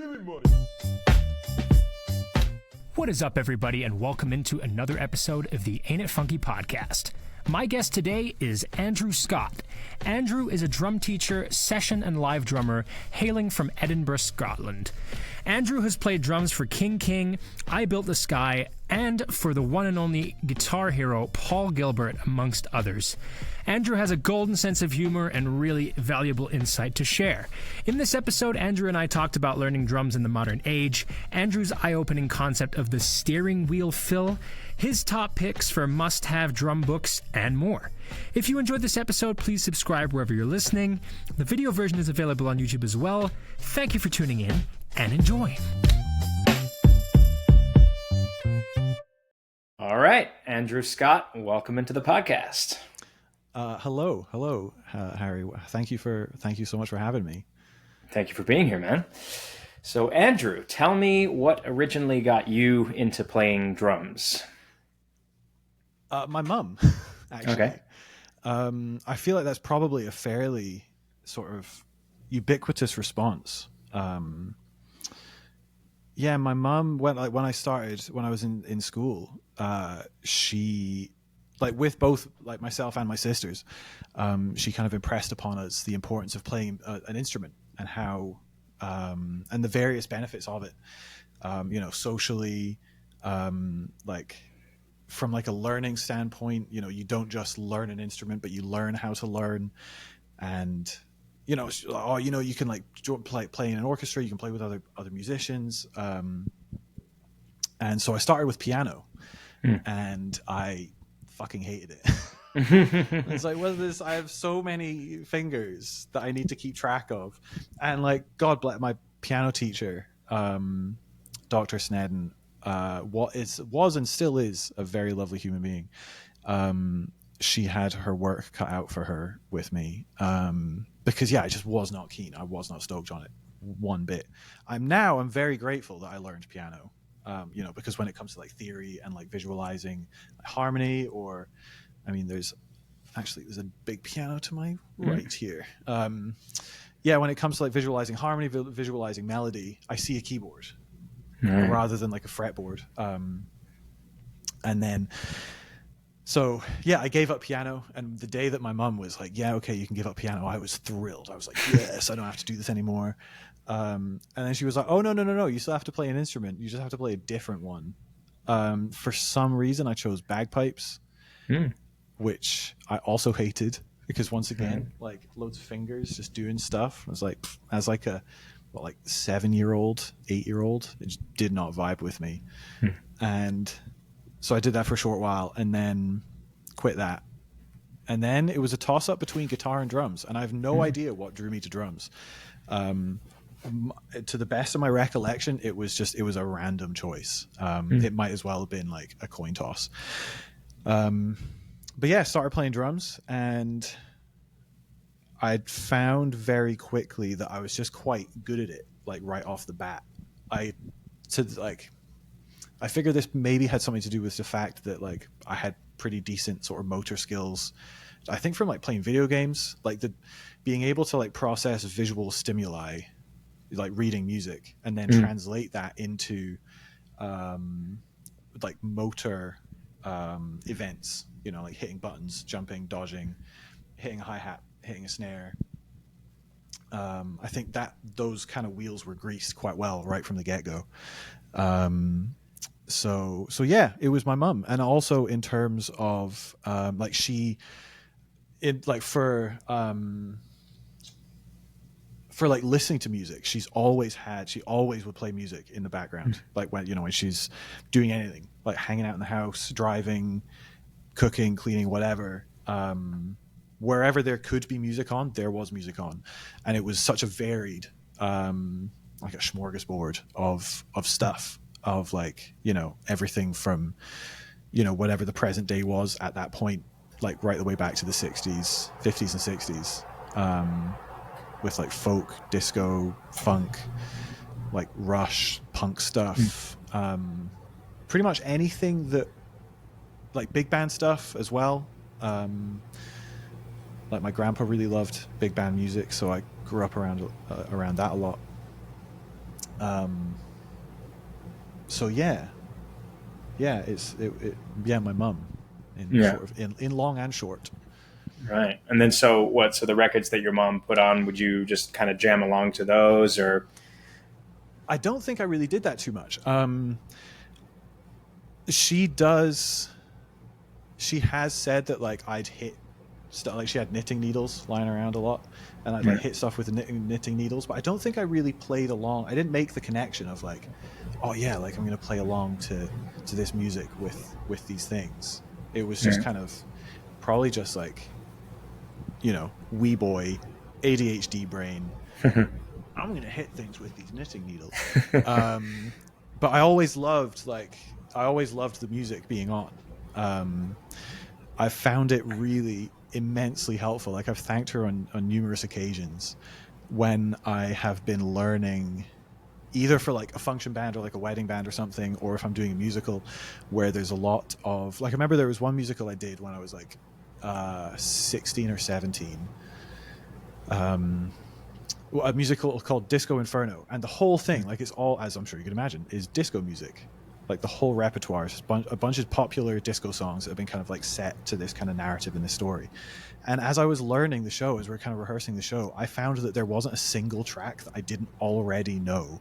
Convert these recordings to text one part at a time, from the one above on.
Give me money. What is up, everybody, and welcome into another episode of the Ain't It Funky podcast. My guest today is Andrew Scott. Andrew is a drum teacher, session and live drummer hailing from Edinburgh, Scotland. Andrew has played drums for King, I Built the Sky, and for the one and only guitar hero Paul Gilbert, amongst others. Andrew has a golden sense of humor and really valuable insight to share. In this episode, Andrew and I talked about learning drums in the modern age, Andrew's eye-opening concept of the steering wheel fill, his top picks for must-have drum books, and more. If you enjoyed this episode, please subscribe wherever you're listening. The video version is available on YouTube as well. Thank you for tuning in, and enjoy. All right, Andrew Scott, welcome into the podcast. Hello, Harry. Thank you so much for having me. Thank you for being here, man. So, Andrew, tell me what originally got you into playing drums. My mum, actually. Okay. I feel like that's probably a fairly sort of ubiquitous response. Yeah, my mum, when I was in school, she, like with both like myself and my sisters, she kind of impressed upon us the importance of playing an instrument and how and the various benefits of it, socially, like from like a learning standpoint, you don't just learn an instrument, but you learn how to learn. And you can like play in an orchestra, you can play with other musicians, and so I started with piano. And I fucking hated it. It's like, I have so many fingers that I need to keep track of. And like, God bless my piano teacher, Dr. Snedden, was and still is a very lovely human being. She had her work cut out for her with me. Because I just was not keen. I was not stoked on it one bit. I'm very grateful that I learned piano. Because when it comes to like theory and like visualizing harmony, or there's a big piano to my right here. When it comes to like visualizing harmony, visualizing melody, I see a keyboard rather than like a fretboard. I gave up piano, and the day that my mum was like, yeah, okay, you can give up piano, I was thrilled. I was like, yes, I don't have to do this anymore. And then she was like, oh, no, you still have to play an instrument. You just have to play a different one. For some reason, I chose bagpipes, which I also hated because, once again, like loads of fingers just doing stuff. I was like, as like a 7-year-old, 8-year-old, it just did not vibe with me. And so I did that for a short while and then quit that. And then it was a toss-up between guitar and drums, and I have no idea what drew me to drums. To the best of my recollection, it was a random choice. It might as well have been like a coin toss. But yeah, started playing drums, and I found very quickly that I was just quite good at it, like right off the bat. I figured this maybe had something to do with the fact that like I had pretty decent sort of motor skills. I think from like playing video games, like being able to like process visual stimuli, like reading music, and then translate that into like motor events, like hitting buttons, jumping, dodging, hitting a hi-hat, hitting a snare. I think that those kind of wheels were greased quite well right from the get-go. So yeah, it was my mum. And also in terms of for like listening to music, she always would play music in the background. Like when she's doing anything, like hanging out in the house, driving, cooking, cleaning, whatever, wherever there could be music on, there was music on. And it was such a varied, like a smorgasbord of stuff, of like, everything from, whatever the present day was at that point, like right the way back to the 60s, 50s and 60s, with like folk, disco, funk, like Rush, punk stuff, pretty much anything that, like big band stuff as well. Like my grandpa really loved big band music, so I grew up around that a lot. So yeah, my mum in Yeah. sort of in long and short. Right. And then so what? So the records that your mom put on, would you just kind of jam along to those, or? I don't think I really did that too much. She does. She has said that like I'd hit stuff, like she had knitting needles lying around a lot, and I'd like hit stuff with the knitting needles. But I don't think I really played along. I didn't make the connection of like, oh yeah, like I'm going to play along to this music with these things. It was just kind of probably just like, you know, wee boy, ADHD brain. I'm going to hit things with these knitting needles. But I always loved the music being on. I found it really immensely helpful. Like I've thanked her on numerous occasions when I have been learning either for like a function band or like a wedding band or something, or if I'm doing a musical where there's a lot of like, I remember there was one musical I did when I was like 16 or 17. A musical called Disco Inferno, and the whole thing, like it's all, as I'm sure you can imagine, is disco music. Like the whole repertoire is a bunch of popular disco songs that have been kind of like set to this kind of narrative in this story. And as I was learning the show, as we were kind of rehearsing the show, I found that there wasn't a single track that I didn't already know.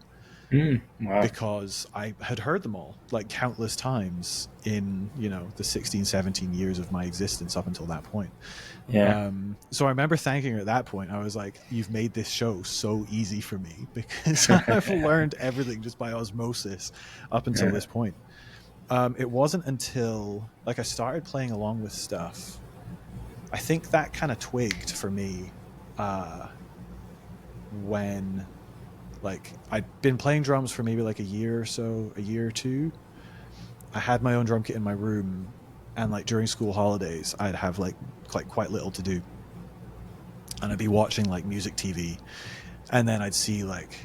Wow. Because I had heard them all like countless times in, you know, the 16, 17 years of my existence up until that point. Yeah. So I remember thanking her at that point. I was like, you've made this show so easy for me because I've learned everything just by osmosis up until this point. It wasn't until like I started playing along with stuff. I think that kind of twigged for me when like I'd been playing drums for maybe like a year or two. I had my own drum kit in my room, and like during school holidays I'd have like quite little to do, and I'd be watching like music TV, and then I'd see like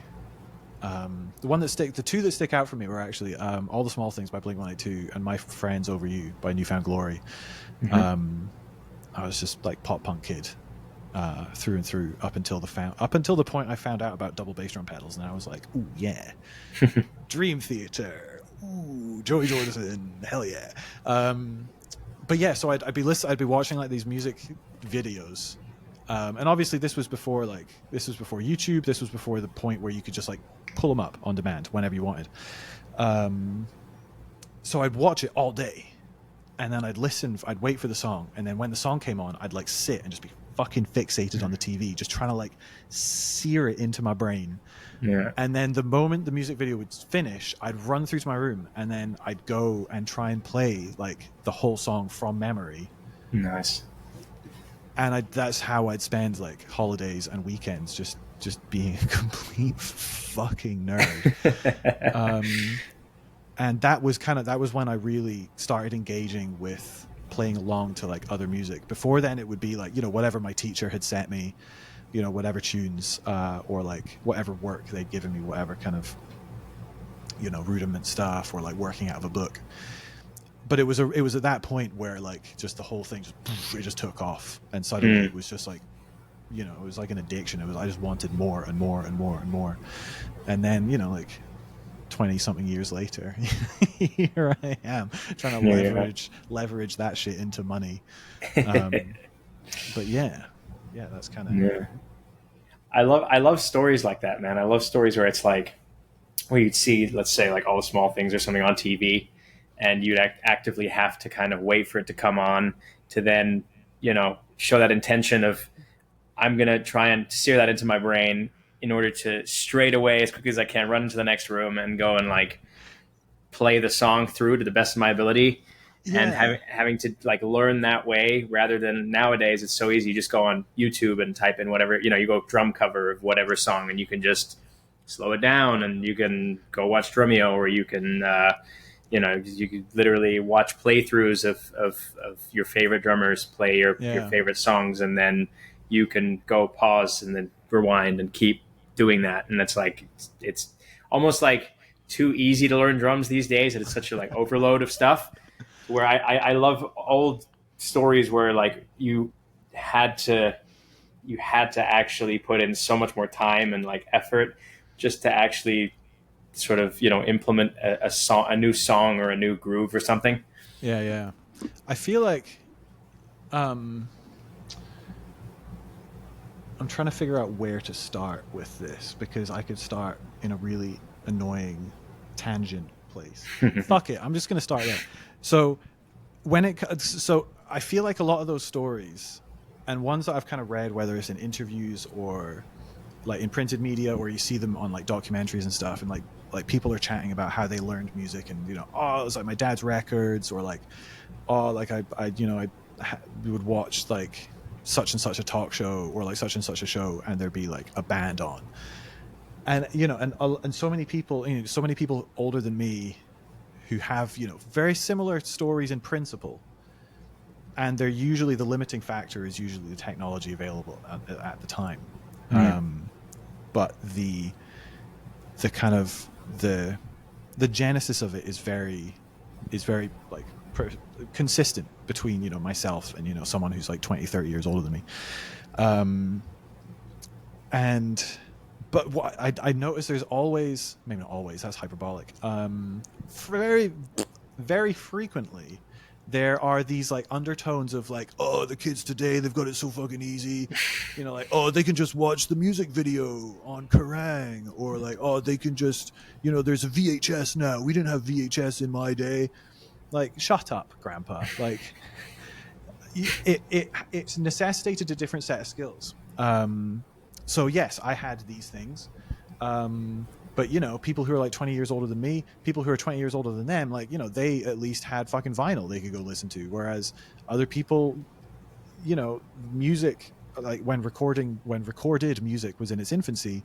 the two that stick out for me were actually All the Small Things by Blink-182 and My Friends Over You by Newfound Glory. I was just like pop punk kid through and through up until the point I found out about double bass drum pedals, and I was like, ooh yeah, Dream Theater, ooh Joey Jordison, hell yeah. But yeah, so I'd be watching like these music videos, and obviously this was before YouTube. This was before the point where you could just like pull them up on demand whenever you wanted. So I'd watch it all day, and then I'd wait for the song, and then when the song came on, I'd like sit and just be fucking fixated on the TV, just trying to like sear it into my brain. Yeah. And then the moment the music video would finish, I'd run through to my room, and then I'd go and try and play like the whole song from memory. Nice. And that's how I'd spend like holidays and weekends, just being a complete fucking nerd. And that was when I really started engaging with playing along to like other music. Before then it would be like, you know, whatever my teacher had sent me, you know, whatever tunes, or like whatever work they'd given me, whatever kind of, you know, rudiment stuff, or like working out of a book. But it was at that point where like just the whole thing just took off, and suddenly it was just like, you know, it was like an addiction. I just wanted more and more and more and more. And then, you know, like 20 something years later, here I am trying to leverage that shit into money. But yeah, that's kind of. Yeah. I love stories like that, man. I love stories where it's like, where you'd see, let's say, like All the Small Things or something on TV, and you'd actively have to kind of wait for it to come on to then, you know, show that intention of, I'm going to try and sear that into my brain in order to straight away, as quickly as I can, run into the next room and go and like play the song through to the best of my ability. Yeah. And having to like learn that way, rather than nowadays it's so easy. You just go on YouTube and type in whatever, you know, you go drum cover of whatever song, and you can just slow it down, and you can go watch Drumeo, or you can, you know, you could literally watch playthroughs of your favorite drummers play your favorite songs, and then you can go pause and then rewind and keep doing that. And it's like, it's almost like too easy to learn drums these days, and it's such a like overload of stuff, where I love old stories where like you had to actually put in so much more time and like effort just to actually sort of, implement a song, a new song or a new groove or something. Yeah. I feel like I'm trying to figure out where to start with this, because I could start in a really annoying tangent place. Fuck it, I'm just going to start there. So I feel like a lot of those stories, and ones that I've kind of read, whether it's in interviews or like in printed media, or you see them on like documentaries and stuff, and like people are chatting about how they learned music, and it was like my dad's records, or like like I would watch like such and such a talk show, or like such and such a show, and there'd be like a band on, and and so many people, so many people older than me who have very similar stories in principle, and they're usually, the limiting factor is usually the technology available at the time. But the kind of the genesis of it is very like consistent between myself and someone who's like 20-30 years older than me. But what I noticed, there's always, maybe not always, that's hyperbolic, very very frequently there are these like undertones of like, oh, the kids today, they've got it so fucking easy, like, oh, they can just watch the music video on Kerrang, or like, oh, they can just, there's a VHS now, we didn't have VHS in my day. Like, shut up, grandpa. Like, it's necessitated a different set of skills. So yes, I had these things, but people who are like 20 years older than me, people who are 20 years older than them, like, they at least had fucking vinyl they could go listen to, whereas other people, music, like when recorded music was in its infancy,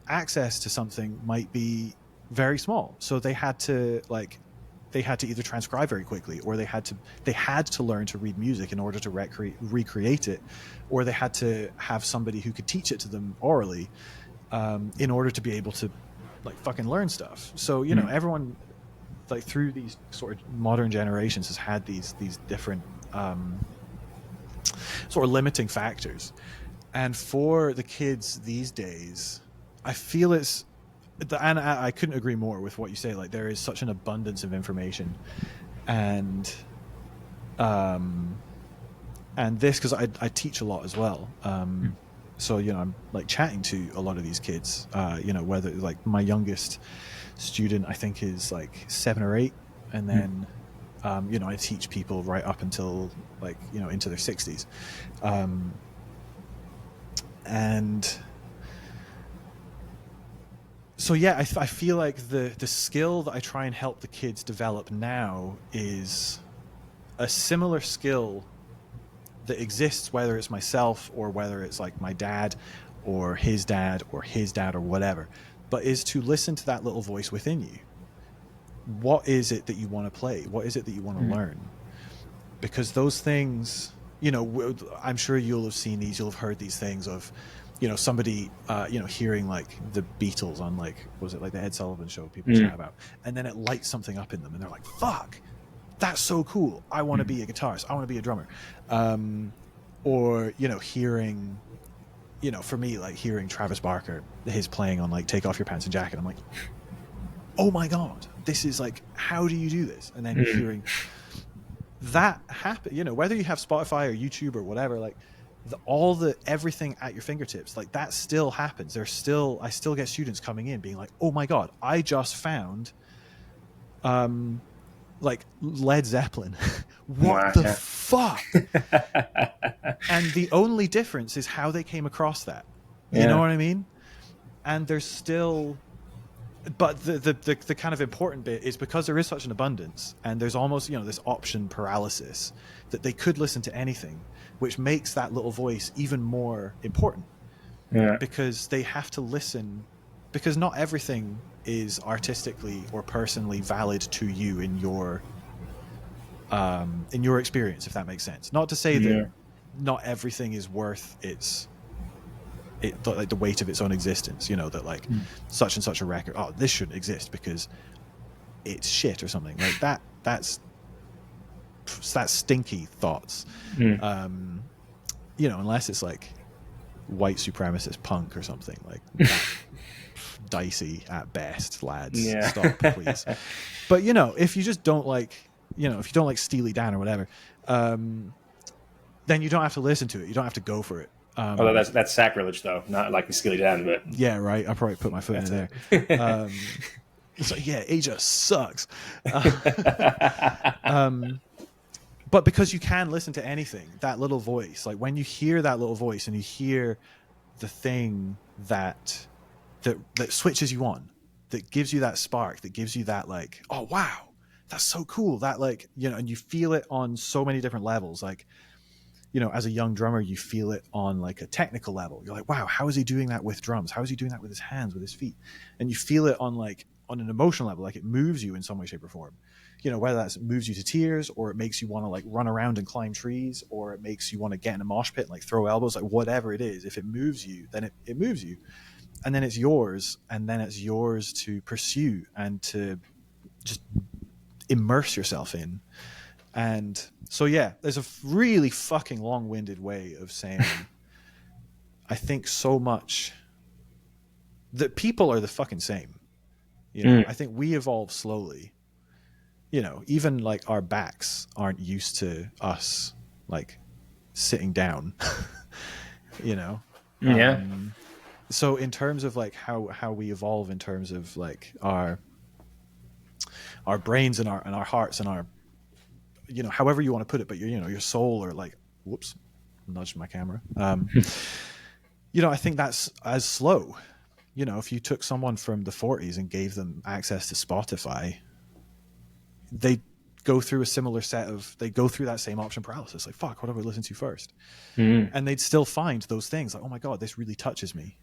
access to something might be very small, so they had to either transcribe very quickly, or they had to learn to read music in order to recreate it, or they had to have somebody who could teach it to them orally, in order to be able to like fucking learn stuff. So everyone, like, through these sort of modern generations, has had these different sort of limiting factors. And for the kids these days, I feel and I couldn't agree more with what you say. Like, there is such an abundance of information, and this, because I teach a lot as well. So I'm like chatting to a lot of these kids. Whether like my youngest student, I think, is like 7 or 8, and then I teach people right up until like into their 60s, and. So yeah, I feel like the skill that I try and help the kids develop now is a similar skill that exists, whether it's myself or whether it's like my dad or his dad or whatever, but is to listen to that little voice within you. What is it that you want to play? What is it that you want to learn? Because those things, I'm sure you'll have seen these, you'll have heard these things of, somebody, hearing like the Beatles on like, was it like the Ed Sullivan Show people chat about, and then it lights something up in them, and they're like, fuck, that's so cool. I want to be a guitarist. I want to be a drummer. Or, hearing, for me, like hearing Travis Barker, his playing on like Take Off Your Pants and Jacket, I'm like, oh my God, this is like, how do you do this? And then hearing that happen, whether you have Spotify or YouTube or whatever, like, everything at your fingertips, like that still happens. I still get students coming in being like, oh my God, I just found like Led Zeppelin. What the fuck? And the only difference is how they came across that. You know what I mean? And there's still, but the kind of important bit is, because there is such an abundance, and there's almost this option paralysis, that they could listen to anything, which makes that little voice even more important. Because they have to listen, because not everything is artistically or personally valid to you in your experience, if that makes sense. Not to say that not everything is worth like the weight of its own existence, that like such and such a record, oh, this shouldn't exist because it's shit or something like that. That's stinky thoughts. Unless it's like white supremacist punk or something like that. dicey at best, lads. Yeah. Stop, please. But if you just don't like, if you don't like Steely Dan or whatever, then you don't have to listen to it. You don't have to go for it. Although that's sacrilege, though, not like the Steely Dan, but yeah, right. I probably put my foot in there. So yeah, Asia sucks. But because you can listen to anything, that little voice, like when you hear that little voice and you hear the thing that switches you on, that gives you that spark, that gives you that like, oh wow, that's so cool. That like, and you feel it on so many different levels. Like, as a young drummer, you feel it on like a technical level. You're like, wow, how is he doing that with drums? How is he doing that with his hands, with his feet? And you feel it on like on an emotional level, like it moves you in some way, shape, or form. Whether that moves you to tears, or it makes you want to like run around and climb trees, or it makes you want to get in a mosh pit and like throw elbows, like whatever it is. If it moves you, then it moves you, and then it's yours, and then it's yours to pursue and to just immerse yourself in. And so yeah, there's a really fucking long-winded way of saying I think so much that people are the fucking same. I think we evolve slowly. Even like our backs aren't used to us like sitting down. Yeah. So in terms of like how we evolve in terms of like our brains and our hearts and our however you want to put it, but your soul, or like, whoops, nudged my camera. I think that's as slow. If you took someone from the 40s and gave them access to Spotify, they go through a similar they go through that same option paralysis. Like, fuck, what do I listen to first? Mm-hmm. And they'd still find those things like, oh my God, this really touches me.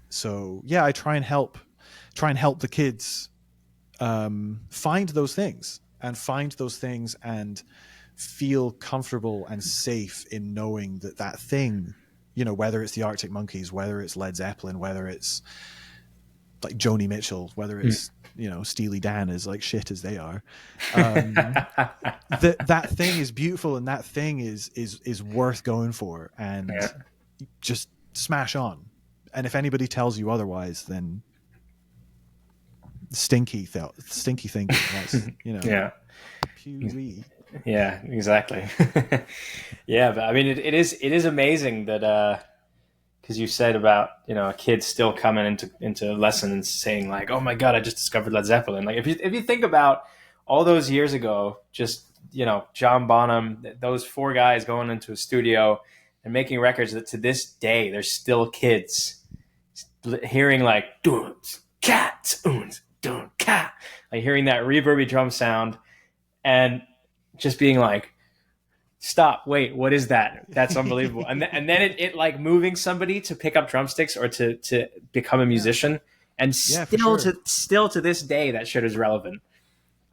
So yeah, I try and help the kids find those things and feel comfortable and safe in knowing that thing, whether it's the Arctic Monkeys, whether it's Led Zeppelin, whether it's like Joni Mitchell, whether it's Steely Dan, as like shit as they are, that thing is beautiful, and that thing is worth going for, and just smash on. And if anybody tells you otherwise, then stinky thinking. That's Yeah. Pewee. Yeah, exactly. Yeah, but I mean, it is amazing that because you said about a kid still coming into lessons saying like, oh my God, I just discovered Led Zeppelin. Like if you think about all those years ago, just John Bonham, those four guys going into a studio and making records that to this day there's still kids hearing like cat, cat, like hearing that reverby drum sound and just being like, stop, wait, what is that? That's unbelievable. And then it like moving somebody to pick up drumsticks or to become a musician. And still to this day, that shit is relevant.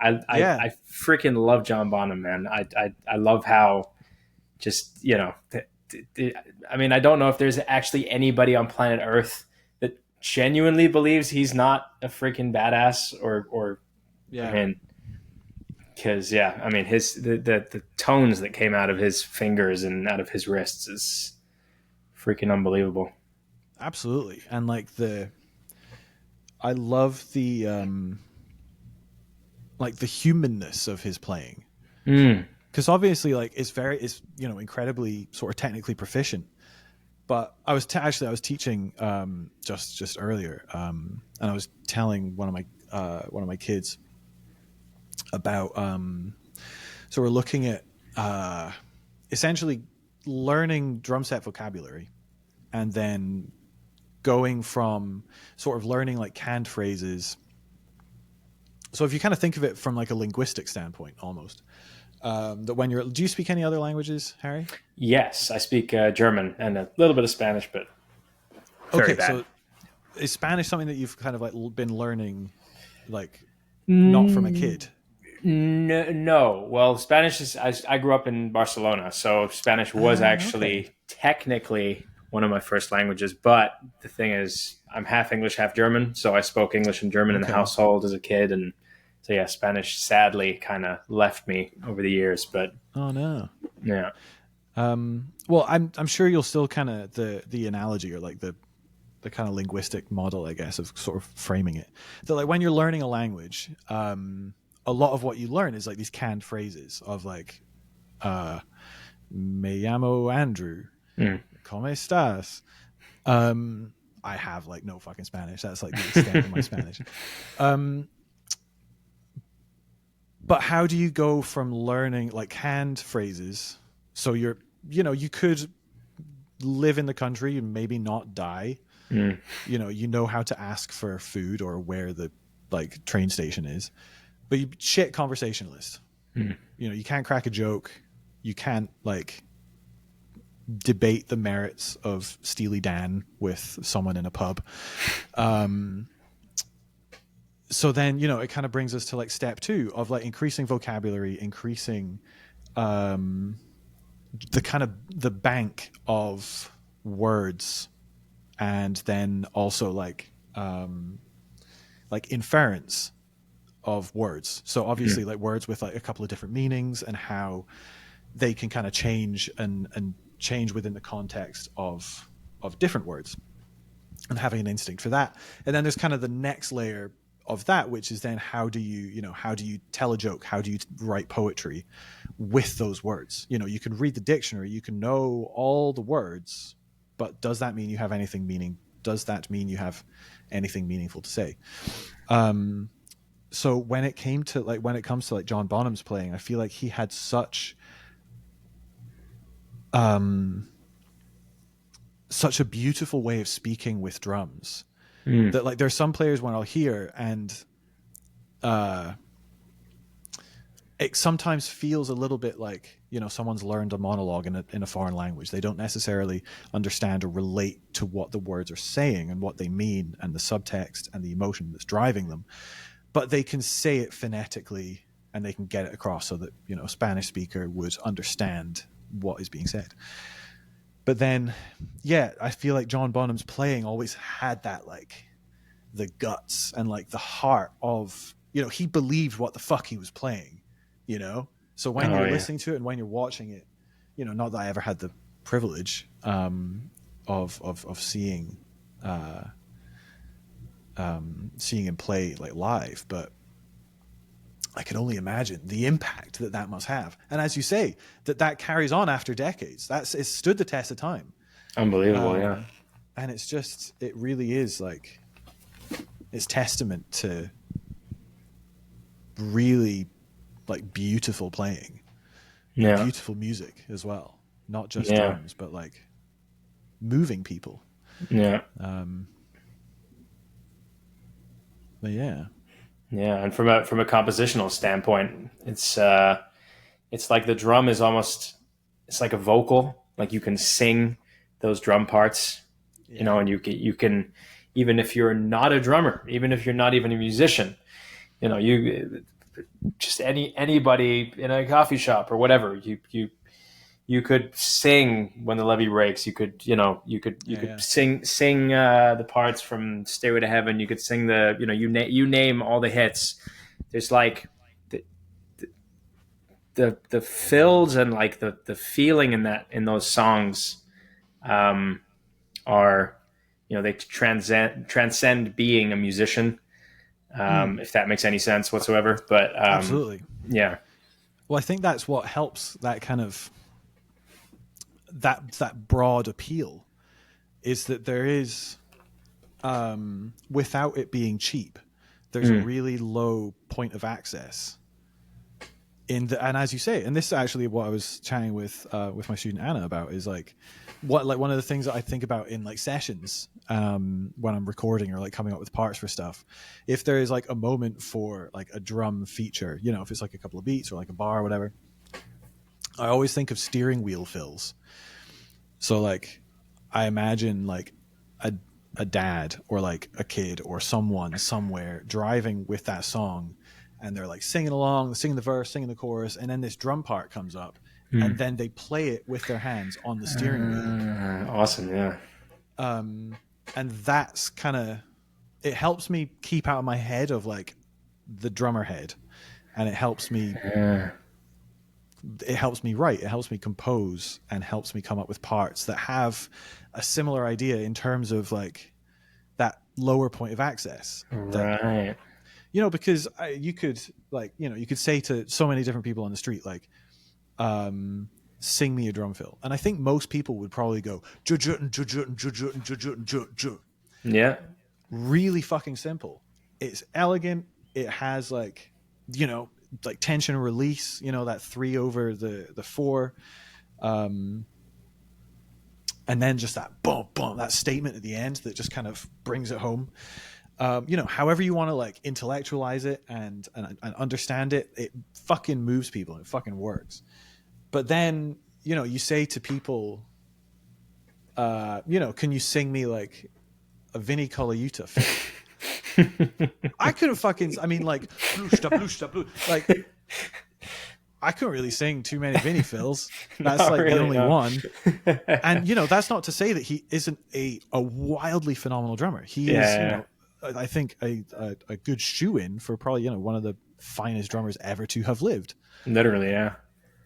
I freaking love John Bonham, man. I love how just, I mean, I don't know if there's actually anybody on planet Earth that genuinely believes he's not a freaking badass or I mean, because I mean the tones that came out of his fingers and out of his wrists is freaking unbelievable. Absolutely. And like I love the like the humanness of his playing, because obviously like it's incredibly sort of technically proficient. But I was teaching just earlier, and I was telling one of my kids about so we're looking at essentially learning drum set vocabulary, and then going from sort of learning like canned phrases. So if you kind of think of it from like a linguistic standpoint almost, that when do you speak any other languages, Harry? Yes, I speak German and a little bit of Spanish, but very bad. So is Spanish something that you've kind of like been learning like not from a kid? No. Well, Spanish is. I grew up in Barcelona, so Spanish was actually technically one of my first languages. But the thing is, I'm half English, half German, so I spoke English and German in the household as a kid, and so yeah, Spanish sadly kind of left me over the years. But oh no, yeah. Well, I'm sure you'll still kind of the analogy or like the the kind of linguistic model, I guess, of sort of framing it. That like when you're learning a language, a lot of what you learn is like these canned phrases of like, me llamo Andrew, ¿cómo estás? I have like no fucking Spanish. That's like the extent of my Spanish. But how do you go from learning like canned phrases? So you could live in the country and maybe not die. You know how to ask for food or where the like train station is, but you shit conversationalist. You can't crack a joke. You can't like debate the merits of Steely Dan with someone in a pub. So then, it kind of brings us to like step 2 of like increasing vocabulary, increasing the kind of the bank of words, and then also like inference of words. So obviously like words with like a couple of different meanings and how they can kind of change and change within the context of different words, and having an instinct for that. And then there's kind of the next layer of that, which is then how do you tell a joke? How do you write poetry with those words? You can read the dictionary, you can know all the words, but does that mean you have anything meaning? Does that mean you have anything meaningful to say? So when it comes to like John Bonham's playing, I feel like he had such a beautiful way of speaking with drums that like there's some players when I'll hear and it sometimes feels a little bit like someone's learned a monologue in a foreign language. They don't necessarily understand or relate to what the words are saying and what they mean and the subtext and the emotion that's driving them, but they can say it phonetically and they can get it across so that a Spanish speaker would understand what is being said. But then, I feel like John Bonham's playing always had that, like, the guts and, like, the heart of, he believed what the fuck he was playing, So when you're listening to it and when you're watching it, not that I ever had the privilege of seeing him play, like, live, but I can only imagine the impact that must have. And as you say, that carries on after decades. It stood the test of time. Unbelievable, yeah. And it really is like, it's testament to really like beautiful playing, beautiful music as well. Not just drums, but like moving people. Yeah. But yeah. Yeah, and from a compositional standpoint, it's like the drum is it's like a vocal. Like you can sing those drum parts, and you can, even if you're not a drummer, even if you're not even a musician, you just anybody in a coffee shop or whatever, you could sing When the Levee Breaks. You could sing the parts from Stairway to Heaven. You could sing you name all the hits. There's like the fills and like the feeling in those songs are they transcend being a musician, if that makes any sense whatsoever. But absolutely, yeah. Well, I think that's what helps that kind of that broad appeal, is that there is, without it being cheap, there's a really low point of access and as you say, and this is actually what I was chatting with my student Anna about, is like one of the things that I think about in like sessions, when I'm recording or like coming up with parts for stuff, if there is like a moment for like a drum feature, if it's like a couple of beats or like a bar or whatever, I always think of steering wheel fills. So like I imagine like a dad or like a kid or someone somewhere driving with that song, and they're like singing along, singing the verse, singing the chorus, and then this drum part comes up, and then they play it with their hands on the steering wheel. Awesome, yeah. And that's kind of, it helps me keep out of my head of like the drummer head, and it helps me write, it helps me compose, and helps me come up with parts that have a similar idea in terms of like lower point of access. Right. Because you could you could say to so many different people on the street, like, sing me a drum fill. And I think most people would probably go, Yeah. really fucking simple. It's elegant. It has like tension release, that 3 over the 4. And then just that boom, boom, that statement at the end that just kind of brings it home. However you want to like intellectualize it and understand it, it fucking moves people. It fucking works. But then, you say to people, can you sing me like a Vinnie Colaiuta film? I couldn't fucking, like, like, I couldn't really sing too many Vinnie fills. That's Not like really, the only no. one. And, that's not to say that he isn't a wildly phenomenal drummer. He is, I think a good shoe-in for probably, one of the finest drummers ever to have lived. Literally, yeah.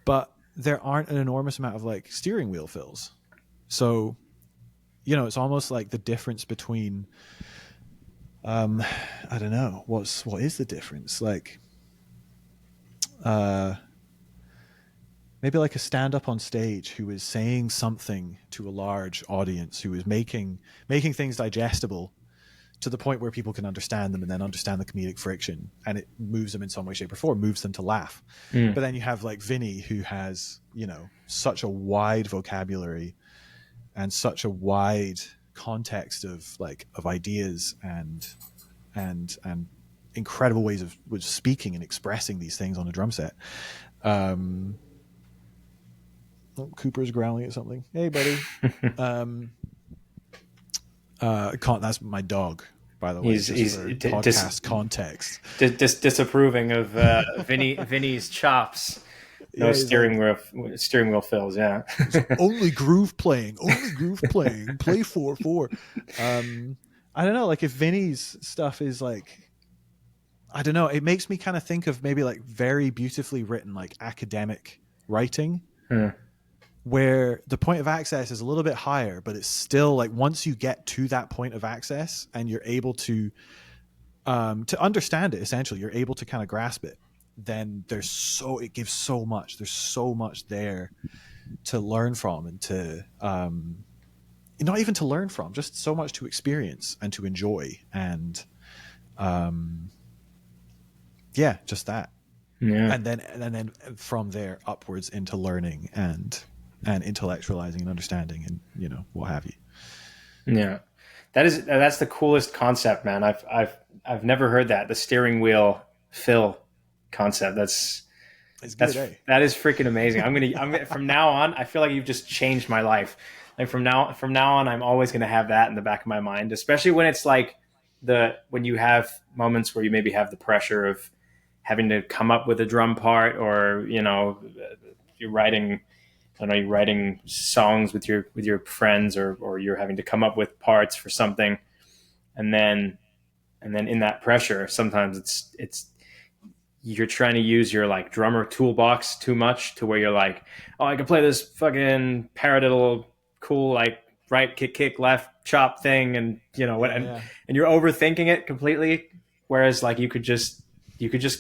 But there aren't an enormous amount of like steering wheel fills. So, it's almost like the difference between, I don't know, what is the difference? Like, maybe like a stand-up on stage who is saying something to a large audience, who is making things digestible to the point where people can understand them and then understand the comedic friction, and it moves them in some way, shape, or form, moves them to laugh. But then you have like Vinny, who has, such a wide vocabulary and such a wide context of ideas and incredible ways of speaking and expressing these things on a drum set. Cooper's growling at something. Hey, buddy. That's my dog, by the way. He's podcast context. Disapproving of Vinny's chops. No, Yeah, steering wheel fills. Yeah. only groove playing. Play 4/4. I don't know. Like, if Vinny's stuff is like, I don't know. It makes me kind of think of maybe like very beautifully written like academic writing. Where the point of access is a little bit higher, but it's still like, once you get to that point of access and you're able to understand it, essentially, you're able to kind of grasp it, then it gives so much. There's so much there to learn from, and to not even to learn from, just so much to experience and to enjoy, and just that. Yeah. And then from there upwards into learning and intellectualizing and understanding, and what have you. Yeah, that's the coolest concept, man. I've never heard that, the steering wheel fill concept. That is freaking amazing. I'm gonna from now on, I feel like you've just changed my life. Like, from now on, I'm always gonna have that in the back of my mind, especially when it's like when you have moments where you maybe have the pressure of having to come up with a drum part, or you're writing songs with your friends, or you're having to come up with parts for something, and then in that pressure, sometimes it's you're trying to use your like drummer toolbox too much, to where you're like, oh, I can play this fucking paradiddle cool like right kick left chop thing, and and you're overthinking it completely. Whereas like you could just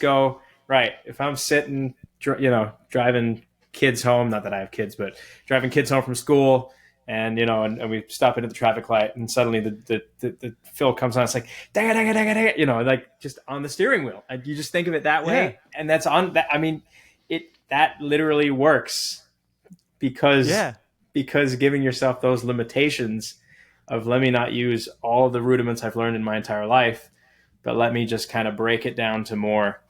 go, right, if I'm sitting driving kids home, not that I have kids, but driving kids home from school, and and we stop into the traffic light, and suddenly the fill comes on. It's like dang it, like just on the steering wheel, and you just think of it that way. And that's on that. I mean, that literally works because giving yourself those limitations of, let me not use all of the rudiments I've learned in my entire life, but let me just kind of break it down to more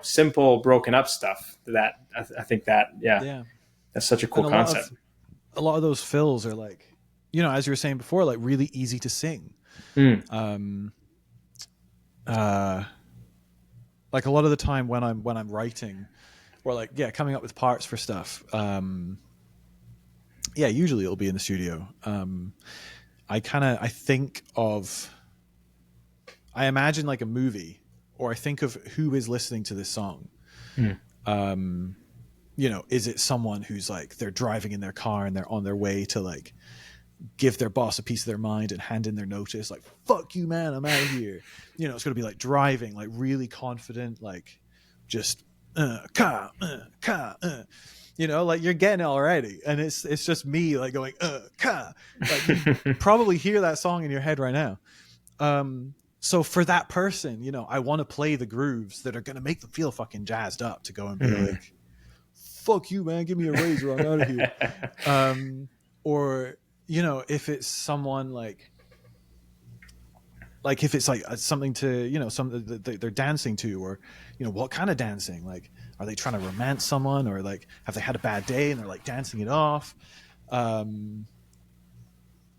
simple, broken up stuff. That I think that's such a cool concept. A lot of those fills are like, as you were saying before, like really easy to sing. Like a lot of the time when I'm writing, or like coming up with parts for stuff, usually it'll be in the studio. I imagine like a movie, or I think of who is listening to this song. Is it someone who's like, they're driving in their car and they're on their way to like give their boss a piece of their mind and hand in their notice, like, fuck you, man, I'm out of here. You know, it's going to be like driving, like really confident, like just, you know, like you're getting it already. And it's just me like going, like you probably hear that song in your head right now. So for that person, you know, I want to play the grooves that are going to make them feel fucking jazzed up to go and be like, fuck you, man, give me a raise or I'm out of here. Or, you know, if it's someone like if it's like something to, you know, something that they're dancing to, or, you know, what kind of dancing? Like, are they trying to romance someone, or like, have they had a bad day and they're like dancing it off?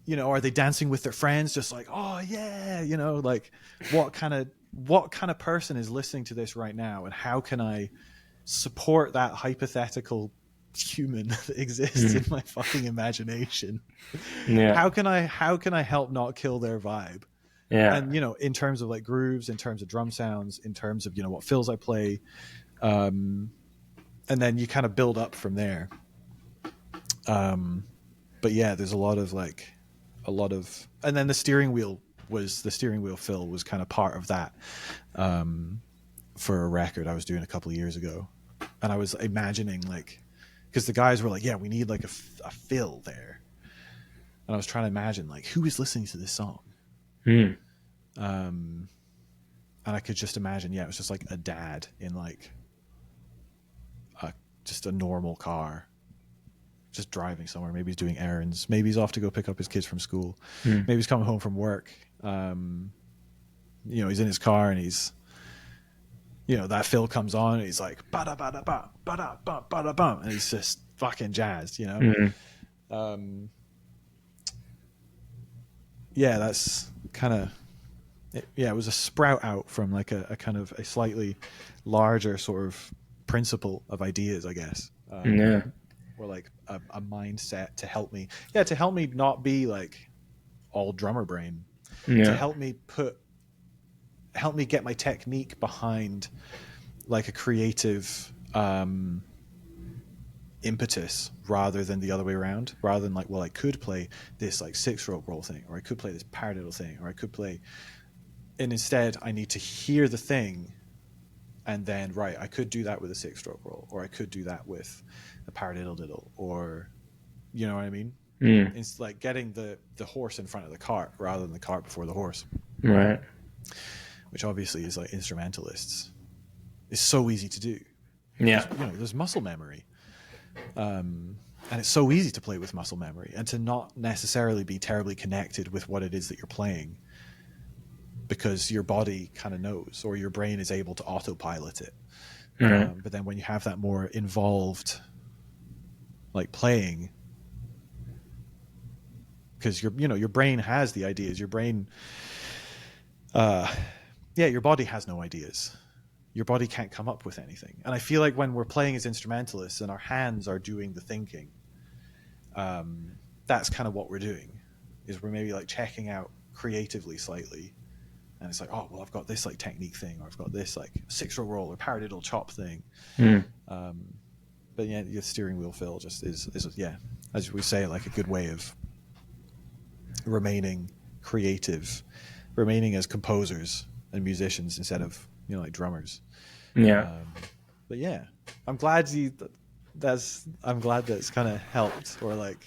You know, are they dancing with their friends just like, oh yeah, you know, like what kind of person is listening to this right now, and how can I support that hypothetical human that exists in my fucking imagination? How can I help not kill their vibe? And, you know, in terms of like grooves, in terms of drum sounds, in terms of, you know, what fills I play, and then you kind of build up from there. But yeah, there's a lot of, and then the steering wheel fill was kind of part of that, for a record I was doing a couple of years ago. And I was imagining, like, because the guys were like, yeah, we need like a fill there. And I was trying to imagine, like, who is listening to this song? And I could just imagine, it was just like a dad in like just a normal car, just driving somewhere. Maybe he's doing errands. Maybe he's off to go pick up his kids from school. Maybe he's coming home from work. You know, he's in his car and he's, you know, that fill comes on and he's like, ba-da, ba-da, ba, ba-da, ba, ba-da, bum. And he's just fucking jazzed, you know? Yeah, that's kind of, it was a sprout out from like a kind of a slightly larger sort of principle of ideas, I guess. Or like a mindset to help me not be like all drummer brain, to help me get my technique behind like a creative impetus, rather than the other way around, rather than like, well, I could play this like 6-stroke roll thing, or I could play this paradiddle thing, or I could play, and instead I need to hear the thing and then, right, I could do that with a 6-stroke roll, or I could do that with a paradiddle diddle, or, you know what I mean? It's like getting the horse in front of the cart rather than the cart before the horse. Right. Which obviously is like instrumentalists. It's so easy to do. Yeah. You know, there's muscle memory. And it's so easy to play with muscle memory and to not necessarily be terribly connected with what it is that you're playing, because your body kind of knows, or your brain is able to autopilot it. But then when you have that more involved, like playing, because your brain has the ideas, your brain, your body has no ideas. Your body can't come up with anything. And I feel like when we're playing as instrumentalists and our hands are doing the thinking, that's kind of what we're doing, is we're maybe like checking out creatively slightly. And it's like, oh, well, I've got this like technique thing, or I've got this like 6-row roll or paradiddle chop thing. But yeah, the steering wheel fill just is, as we say, like a good way of remaining creative, remaining as composers and musicians instead of, you know, like drummers. But yeah, I'm glad that's kind of helped, or like,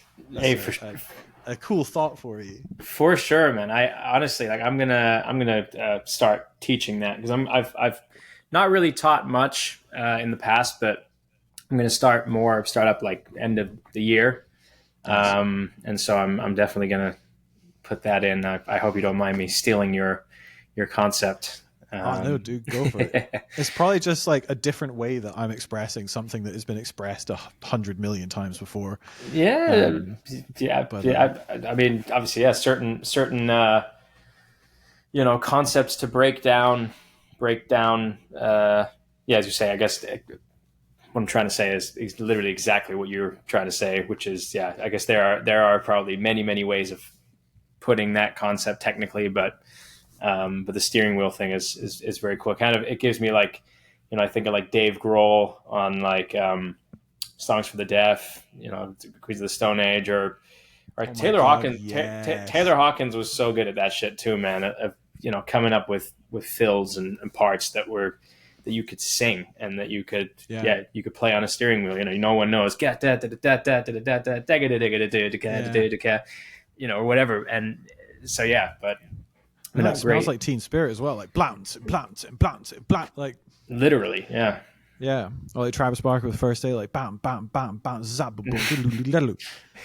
a cool thought for you. For sure, man. I honestly, like, I'm gonna start teaching that, because I've not really taught much in the past, but I'm gonna start up like end of the year. And so I'm definitely gonna put that in. I hope you don't mind me stealing your concept. Oh no, dude, go for it. It's probably just like a different way that I'm expressing something that has been expressed 100 million times before. I mean, obviously, certain you know, concepts to break down. As you say, I guess what I'm trying to say is literally exactly what you're trying to say, which is, I guess there are probably many ways of putting that concept technically, but the steering wheel thing is very cool. Kind of, it gives me like, you know, I think of like Dave Grohl on like Songs for the Deaf, you know, Queens of the Stone Age, or Right, Oh my God, yes. Taylor Hawkins was so good at that shit too, man. Coming up with fills and parts that you could sing and that you could you could play on a steering wheel. No one knows or whatever. And so but No, it smells great. like Teen Spirit as well, like blounce and blounce and blounce and blounce, like Literally, yeah. Yeah, or like Travis Barker with First Day, like bam, bam, bam, bam, zap, boom, boom.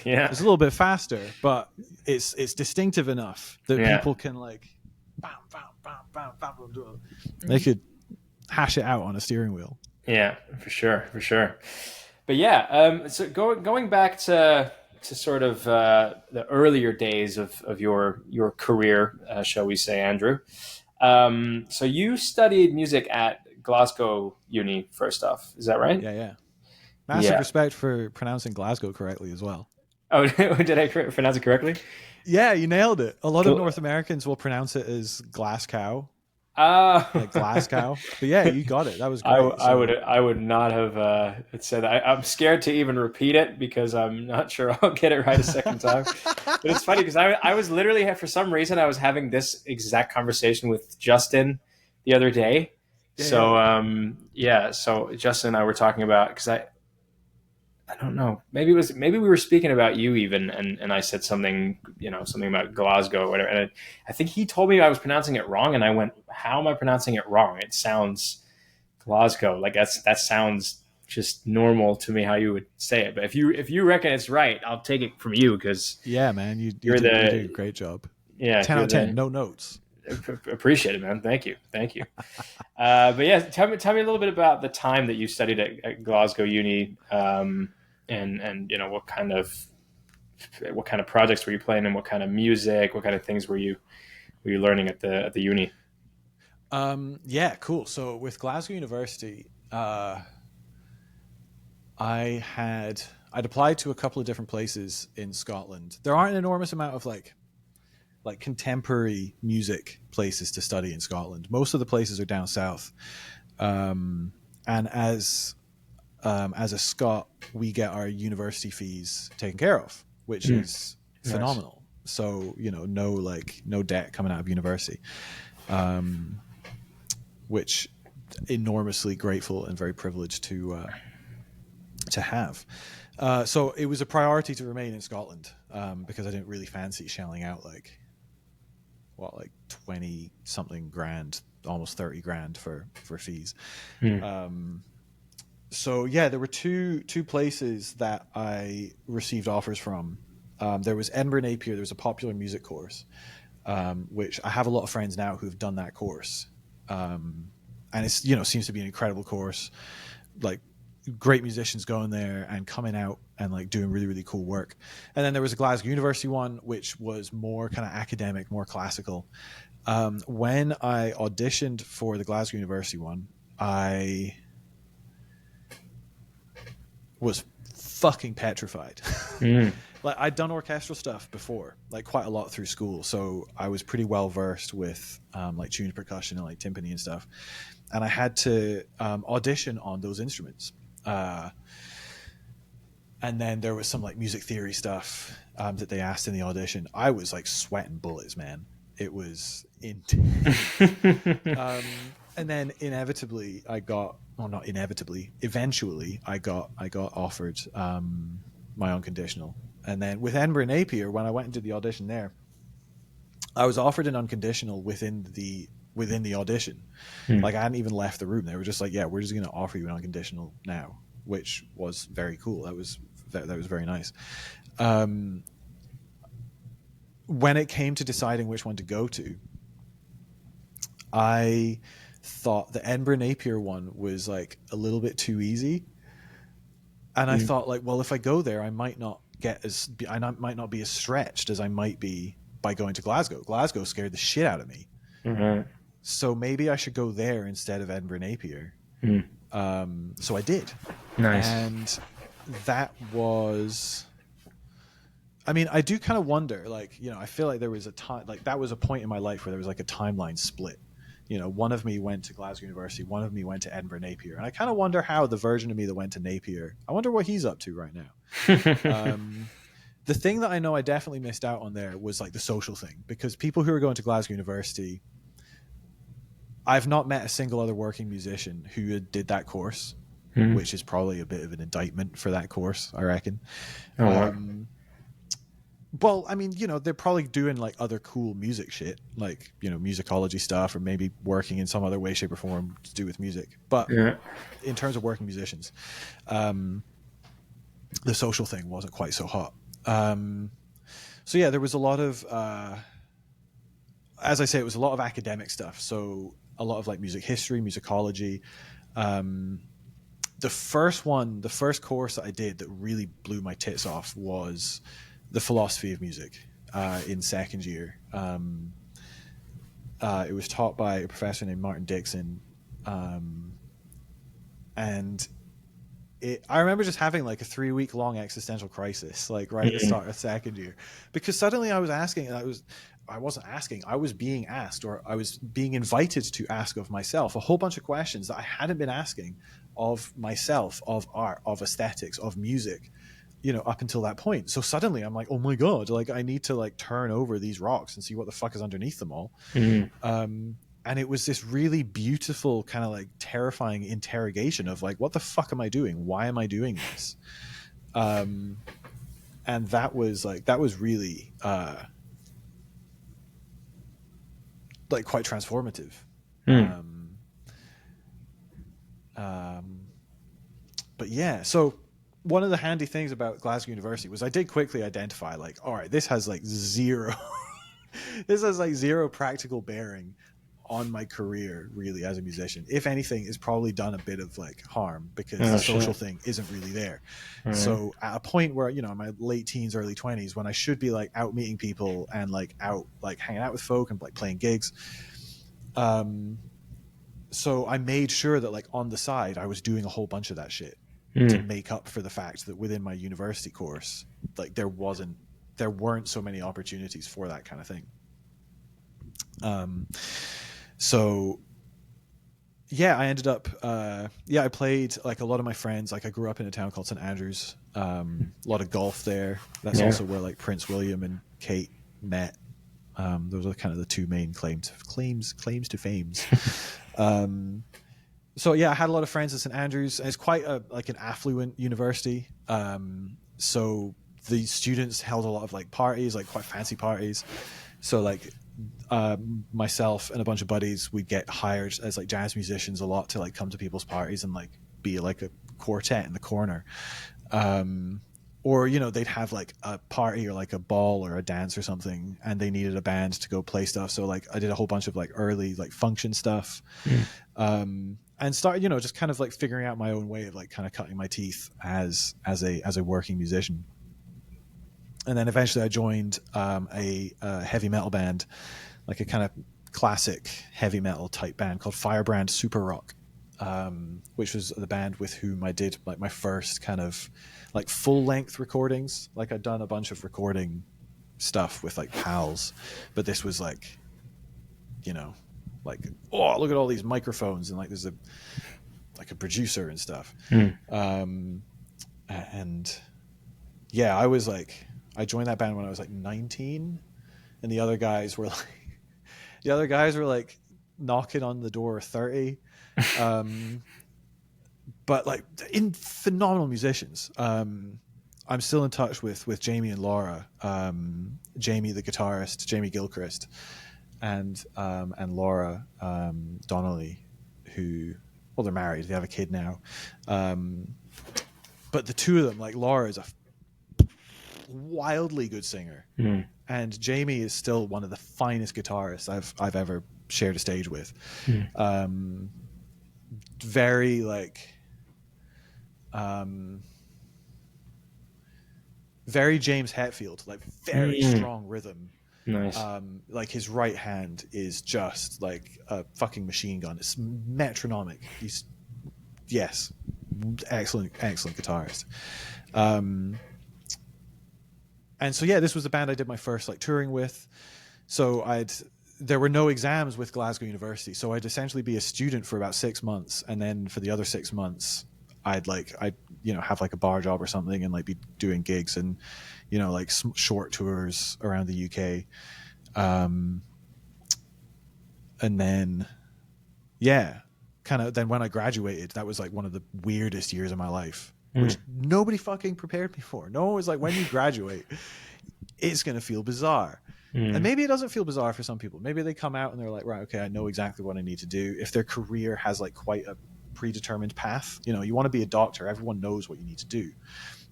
Yeah, it's a little bit faster, but it's distinctive enough that people can like bam, bam, bam, bam, bam, bam. They could hash it out on a steering wheel. Yeah, for sure. But yeah, so going back to sort of the earlier days of your career, shall we say, Andrew. So you studied music at Glasgow Uni, first off. Is that right? Yeah. Massive respect for pronouncing Glasgow correctly as well. Oh, did I pronounce it correctly? Yeah, you nailed it. A lot of North Americans will pronounce it as Glasgow. Like Glasgow. But yeah, you got it. That was great. I would not have said that. I'm scared to even repeat it because I'm not sure I'll get it right a second time. But it's funny because I was literally, for some reason, I was having this exact conversation with Justin the other day. So Justin and I were talking about, because I don't know, maybe we were speaking about you even, and I said something about Glasgow or whatever, and I think he told me I was pronouncing it wrong, and I went, how am I pronouncing it wrong? It sounds Glasgow, like that sounds just normal to me how you would say it. But if you reckon it's right, I'll take it from you, because man, you did a great job. 10 out of 10, no notes. Appreciate it, man. Thank you. But yeah, tell me a little bit about the time that you studied at Glasgow Uni, and what kind of projects were you playing, and what kind of music, what kind of things were you learning at the uni? Yeah, cool. So with Glasgow University, I'd applied to a couple of different places in Scotland. There aren't an enormous amount of like contemporary music places to study in Scotland. Most of the places are down south. And as a Scot, we get our university fees taken care of, which is phenomenal. Nice. So, no debt coming out of university, which enormously grateful and very privileged to have. So it was a priority to remain in Scotland, because I didn't really fancy shelling out like 20 something grand, almost 30 grand for fees. So yeah, there were two places that I received offers from. There was Edinburgh Napier. There was a popular music course, which I have a lot of friends now who've done that course. And it's, seems to be an incredible course, like great musicians going there and coming out and like doing really, really cool work. And then there was a Glasgow University one, which was more kind of academic, more classical. When I auditioned for the Glasgow University one, I was fucking petrified. Like I'd done orchestral stuff before, like quite a lot through school. So I was pretty well versed with like tuned percussion and like timpani and stuff. And I had to audition on those instruments. And then there was some like music theory stuff that they asked in the audition. I was like sweating bullets, man. It was intense. And then eventually I got offered my unconditional. And then with Edinburgh Napier, when I went and did the audition there, I was offered an unconditional within the audition. Like I hadn't even left the room. They were just like, yeah, we're just going to offer you an unconditional now, which was very cool. That was very nice. When it came to deciding which one to go to, I thought the Edinburgh Napier one was like a little bit too easy. And I thought like, well, if I go there, I might not be as stretched as I might be by going to Glasgow. Glasgow scared the shit out of me. Mm-hmm. So maybe I should go there instead of Edinburgh Napier. So I did. Nice. And that was, I mean, I do kind of wonder, like, I feel like there was a time, like that was a point in my life where there was like a timeline split. One of me went to Glasgow University, one of me went to Edinburgh Napier. And I kind of wonder how the version of me that went to Napier, I wonder what he's up to right now. The thing that I know I definitely missed out on there was like the social thing, because people who are going to Glasgow University, I've not met a single other working musician who did that course, which is probably a bit of an indictment for that course, I reckon. Well, I mean, they're probably doing like other cool music shit, like, musicology stuff, or maybe working in some other way, shape, or form to do with music. But in terms of working musicians, the social thing wasn't quite so hot. So yeah, there was a lot of, as I say, it was a lot of academic stuff. So a lot of like music history, musicology. The first course that I did that really blew my tits off was the philosophy of music in second year. It was taught by a professor named Martin Dixon. And I remember just having like a 3-week long existential crisis, like right at the start of second year, because suddenly I was being asked, or I was being invited to ask of myself a whole bunch of questions that I hadn't been asking of myself, of art, of aesthetics, of music, up until that point. So suddenly I'm like, oh my God, like I need to like turn over these rocks and see what the fuck is underneath them all. And it was this really beautiful kind of like terrifying interrogation of like, what the fuck am I doing? Why am I doing this? And that was really like quite transformative. But yeah, so one of the handy things about Glasgow University was I did quickly identify like, all right, this has like zero practical bearing on my career really as a musician. If anything, it's probably done a bit of like harm, because the social thing isn't really there. So at a point where, in my late teens, early 20s, when I should be like out meeting people and like out like hanging out with folk and like playing gigs, so I made sure that like on the side I was doing a whole bunch of that shit to make up for the fact that within my university course, like there weren't so many opportunities for that kind of thing. So yeah, I ended up, I played like a lot of my friends. Like I grew up in a town called St. Andrews. A lot of golf there. That's also where like Prince William and Kate met. Those are kind of the two main claims to fames. So yeah, I had a lot of friends at St. Andrews. It's quite like an affluent university. So the students held a lot of like parties, like quite fancy parties. So like myself and a bunch of buddies, we'd get hired as like jazz musicians a lot to like come to people's parties and like be like a quartet in the corner. Or, they'd have like a party or like a ball or a dance or something, and they needed a band to go play stuff. So like I did a whole bunch of like early like function stuff, and started, just kind of like figuring out my own way of like kind of cutting my teeth as a working musician. And then eventually I joined a heavy metal band, like a kind of classic heavy metal type band called Firebrand Super Rock, which was the band with whom I did like my first kind of like full length recordings. Like I'd done a bunch of recording stuff with like pals, but this was like, like, oh, look at all these microphones, and like there's a producer and stuff. And yeah, I joined that band when I was like 19, and the other guys were like knocking on the door 30. But like phenomenal musicians. I'm still in touch with Jamie and Laura. Jamie the guitarist, Jamie Gilchrist, and Laura Donnelly, who, well, they're married, they have a kid now. But the two of them, like Laura is a wildly good singer, and Jamie is still one of the finest guitarists I've ever shared a stage with. Very like very James Hetfield, like very strong rhythm. Nice. Like his right hand is just like a fucking machine gun. It's metronomic. He's excellent guitarist. And so yeah, this was the band I did my first like touring with. So there were no exams with Glasgow University, so I'd essentially be a student for about 6 months, and then for the other 6 months I'd have like a bar job or something and like be doing gigs. And you know, like short tours around the UK. And then, yeah, kind of then when I graduated, that was like one of the weirdest years of my life, which nobody fucking prepared me for. No one was like, when you graduate, it's going to feel bizarre. And maybe it doesn't feel bizarre for some people. Maybe they come out and they're like, right, okay, I know exactly what I need to do. If their career has like quite a predetermined path, you know, you want to be a doctor, everyone knows what you need to do.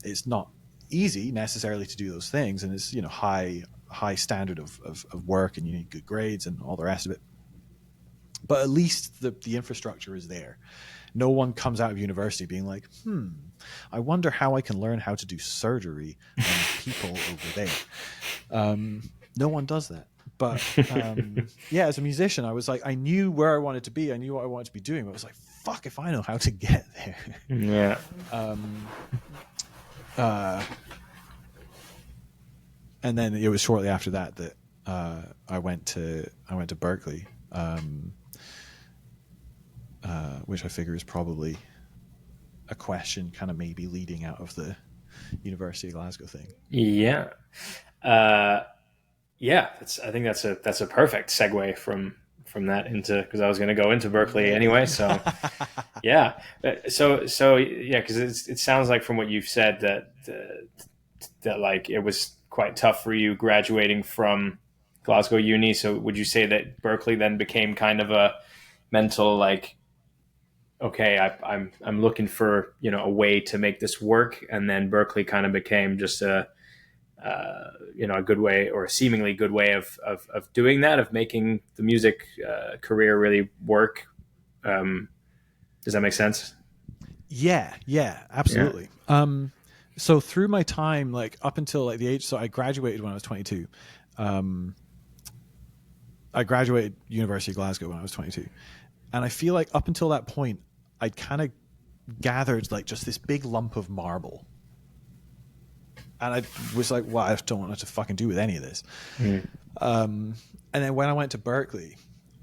It's not easy necessarily to do those things, and it's, you know, high standard of work, and you need good grades and all the rest of it. But at least the infrastructure is there. No one comes out of university being like, I wonder how I can learn how to do surgery on people over there. No one does that. But yeah, as a musician, I was like, I knew where I wanted to be. I knew what I wanted to be doing. But I was like, fuck if I know how to get there. Yeah. And then it was shortly after that that I went to Berkeley, which I figure is probably a question kind of maybe leading out of the University of Glasgow thing. Yeah. Yeah, I think that's a perfect segue from that into, because I was going to go into Berkeley anyway. So yeah, so yeah, because it sounds like from what you've said that like it was quite tough for you graduating from Glasgow Uni. So would you say that Berkeley then became kind of a mental like, okay, I'm looking for, you know, a way to make this work, and then Berkeley kind of became just a you know, a good way, or a seemingly good way of doing that, of making the music career really work. Does that make sense? Yeah, absolutely. Yeah. So through my time, like up until like the age, so I graduated when I was 22. I graduated University of Glasgow when I was 22. And I feel like up until that point, I'd kind of gathered like just this big lump of marble. And I was like, well, I don't want to fucking do with any of this. And then when I went to Berkeley,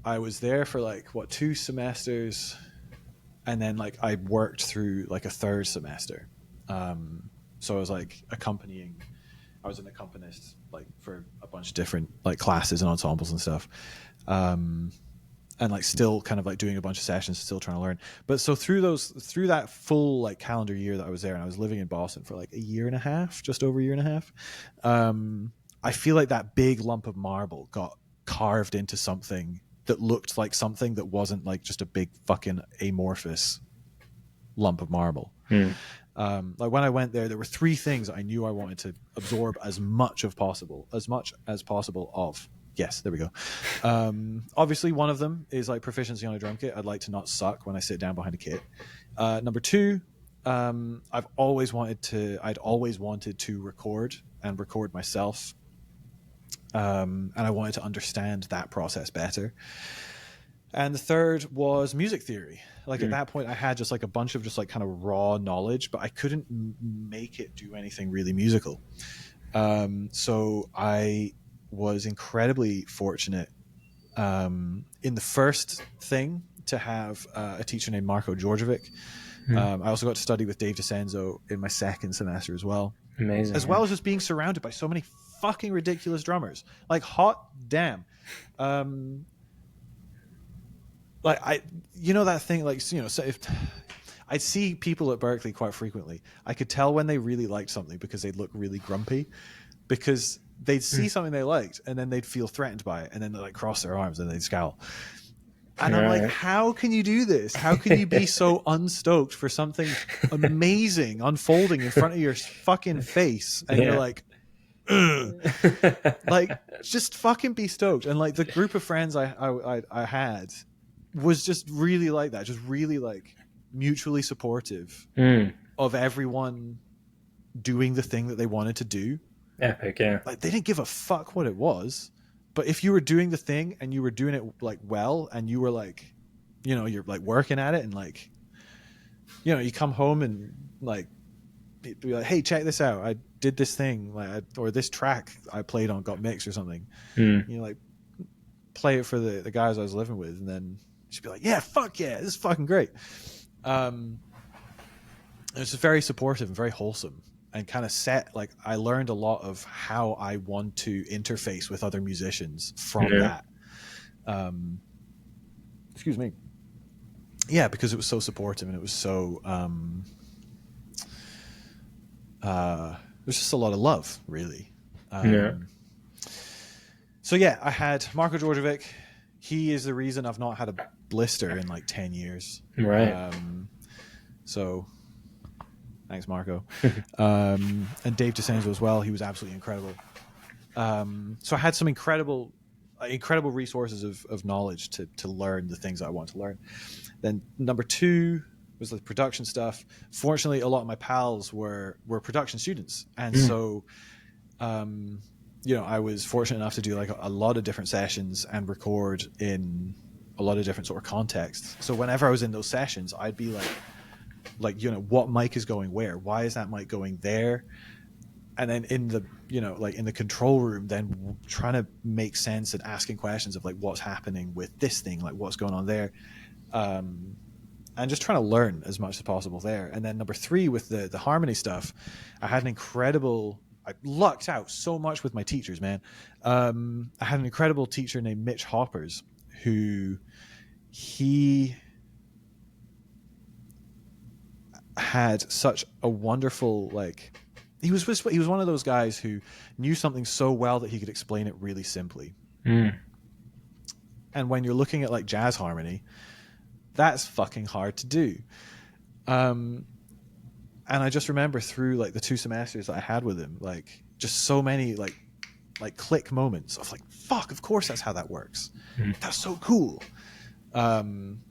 I was there for like, 2 semesters. And then like I worked through like a 3rd semester. So I was like I was an accompanist like for a bunch of different like classes and ensembles and stuff. And like still kind of like doing a bunch of sessions, still trying to learn. But so through that full like calendar year that I was there, and I was living in Boston for like a year and a half, just over a year and a half. I feel like that big lump of marble got carved into something that looked like something that wasn't like just a big fucking amorphous lump of marble. Like when I went there were 3 things I knew I wanted to absorb as much as possible of. Yes, there we go. Obviously, one of them is like proficiency on a drum kit. I'd like to not suck when I sit down behind a kit. Number 2, I'd always wanted to record myself. And I wanted to understand that process better. And the 3rd was music theory. Like at that point, I had just like a bunch of just like kind of raw knowledge, but I couldn't make it do anything really musical. So I was incredibly fortunate in the first thing to have a teacher named Marko Djordjevic. I also got to study with Dave DeCenzo in my 2nd semester as well. Amazing. As well as just being surrounded by so many fucking ridiculous drummers. Like hot damn. Like you know that thing, like, you know, so if I'd see people at Berkeley quite frequently, I could tell when they really liked something because they'd look really grumpy, because they'd see something they liked and then they'd feel threatened by it, and then they'd like cross their arms and they'd scowl. And I'm like, how can you do this? How can you be so unstoked for something amazing unfolding in front of your fucking face? And you're like, like, just fucking be stoked. And like the group of friends I had was just really like that, just really like mutually supportive of everyone doing the thing that they wanted to do. Epic, yeah. Like they didn't give a fuck what it was, but if you were doing the thing and you were doing it like well, and you were like, you know, you're like working at it, and like, you know, you come home and like be like, hey, check this out, I did this thing, like, or this track I played on got mixed or something. You know, like play it for the guys I was living with, and then she'd be like, yeah, fuck yeah, this is fucking great. It was very supportive and very wholesome. and kind of set, like, I learned a lot of how I want to interface with other musicians from that. Excuse me. Yeah, because it was so supportive and it was so it was just a lot of love, really. So yeah, I had Marko Djordjevic. He is the reason I've not had a blister in like 10 years. Right. So thanks, Marco. And Dave DeCenzo as well. He was absolutely incredible. So I had some incredible resources of knowledge to learn the things that I want to learn. Then number 2 was the production stuff. Fortunately, a lot of my pals were production students. And so, I was fortunate enough to do like a lot of different sessions and record in a lot of different sort of contexts. So whenever I was in those sessions, I'd be like, what mic is going where? Why is that mic going there? And then in the, like in the control room, then trying to make sense and asking questions of like, what's happening with this thing? Like what's going on there? And just trying to learn as much as possible there. And then number 3 with the harmony stuff, I lucked out so much with my teachers, man. I had an incredible teacher named Mitch Hoppers, who he had such a wonderful, like, he was one of those guys who knew something so well that he could explain it really simply. And when you're looking at like jazz harmony, that's fucking hard to do. And I just remember through like the 2 semesters that I had with him, like just so many like click moments of like, fuck, of course that's how that works. That's so cool. And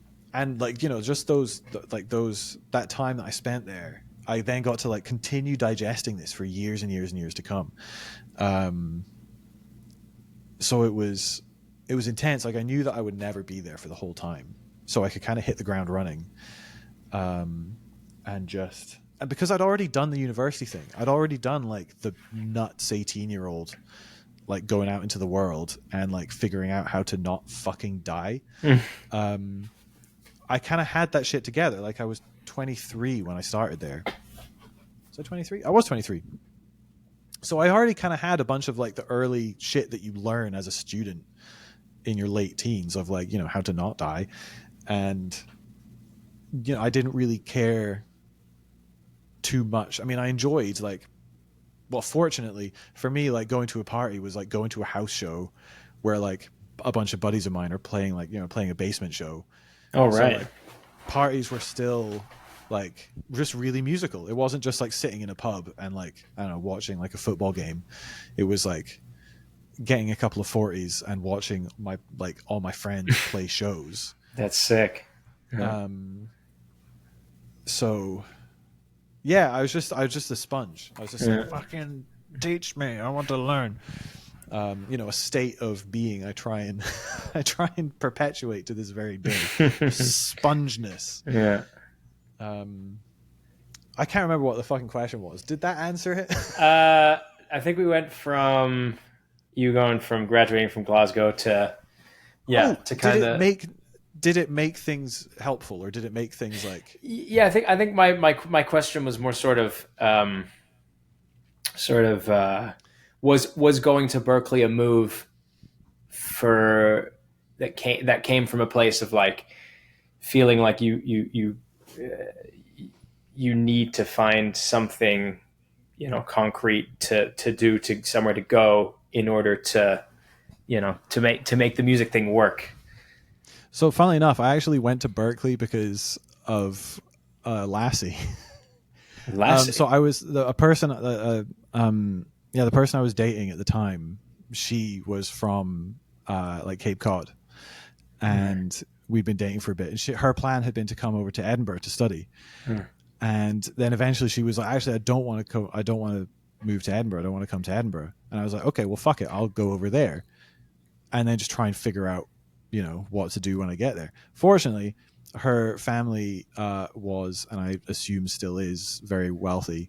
like, just that time that I spent there, I then got to like continue digesting this for years and years and years to come. So it was intense. Like I knew that I would never be there for the whole time. So I could kind of hit the ground running. And because I'd already done the university thing, I'd already done like the nuts 18-year-old, like going out into the world and like figuring out how to not fucking die. I kind of had that shit together. Like I was 23 when I started there. Was I 23? I was 23. So I already kind of had a bunch of like the early shit that you learn as a student in your late teens of like, how to not die. And, I didn't really care too much. I mean, I enjoyed fortunately for me, like going to a party was like going to a house show where like a bunch of buddies of mine are playing like, playing a basement show. Oh, so, right. Like, parties were still like just really musical. It wasn't just like sitting in a pub and like, I don't know, watching like a football game. It was like getting a couple of 40s and watching all my friends play shows. That's sick. Yeah. So yeah, I was just a sponge. I was just like, fucking teach me. I want to learn. A state of being I try and perpetuate to this very day. Spongeness. Yeah. I can't remember what the fucking question was. Did that answer it? I think we went from you going from graduating from Glasgow to to kind of did it make things helpful, or did it make things like? Yeah, I think my question was more sort of was going to Berkeley a move that came from a place of like feeling like you need to find something concrete to do, to somewhere to go in order to make the music thing work. So funnily enough, I actually went to Berkeley because of Lassie. So I was the person I was dating at the time. She was from like Cape Cod, and we'd been dating for a bit. And her plan had been to come over to Edinburgh to study. And then eventually she was like, actually, I don't want to move to Edinburgh. I don't want to come to Edinburgh. And I was like, okay, well, fuck it. I'll go over there and then just try and figure out, what to do when I get there. Fortunately, her family was, and I assume still is, very wealthy.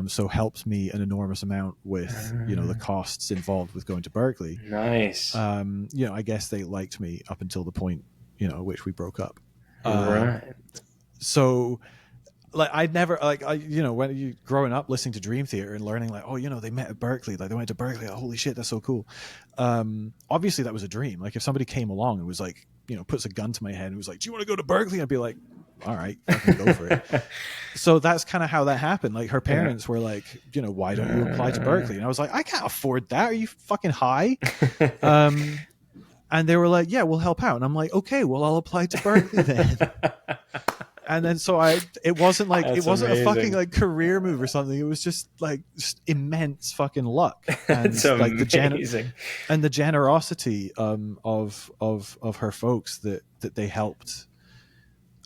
So helped me an enormous amount with, the costs involved with going to Berkeley. Nice. I guess they liked me up until the point, which we broke up. Right. So like I'd never like when you growing up listening to Dream Theater and learning like, oh, they met at Berkeley, like they went to Berkeley, like, holy shit, that's so cool. Obviously that was a dream. Like if somebody came along and was like, puts a gun to my head and was like, do you want to go to Berkeley? I'd be like, all right, I can go for it. So that's kind of how that happened. Like her parents were like, why don't you apply to Berkeley? And I was like, I can't afford that. Are you fucking high? And they were like, yeah, we'll help out. And I'm like, okay, well, I'll apply to Berkeley then. And then so it wasn't like That's it wasn't amazing. a fucking like career move or something. It was just immense fucking luck. And It's like amazing. the generosity of her folks that they helped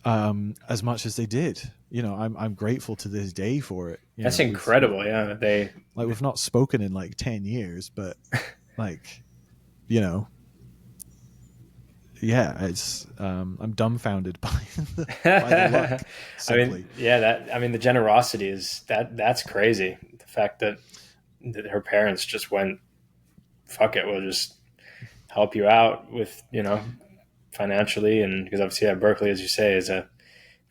as much as they did. I'm grateful to this day for it. That's incredible. Yeah, we've not spoken in like 10 years, but like, yeah, it's I'm dumbfounded by the luck. Simply. The generosity is that's crazy. The fact that her parents just went, fuck it, we'll just help you out with, financially. And because obviously Berkeley, as you say, is a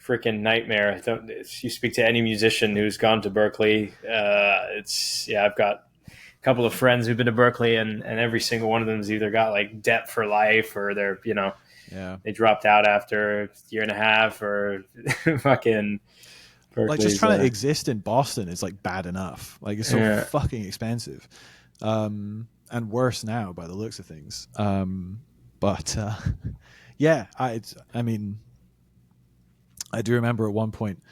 freaking nightmare. If you speak to any musician who's gone to Berkeley, I've got a couple of friends who've been to Berkeley, and every single one of them has either got like debt for life, or they're they dropped out after a year and a half, or fucking Berkeley's, like just trying to exist in Boston is like bad enough. Like it's so fucking expensive, and worse now by the looks of things. I mean, I do remember at one point,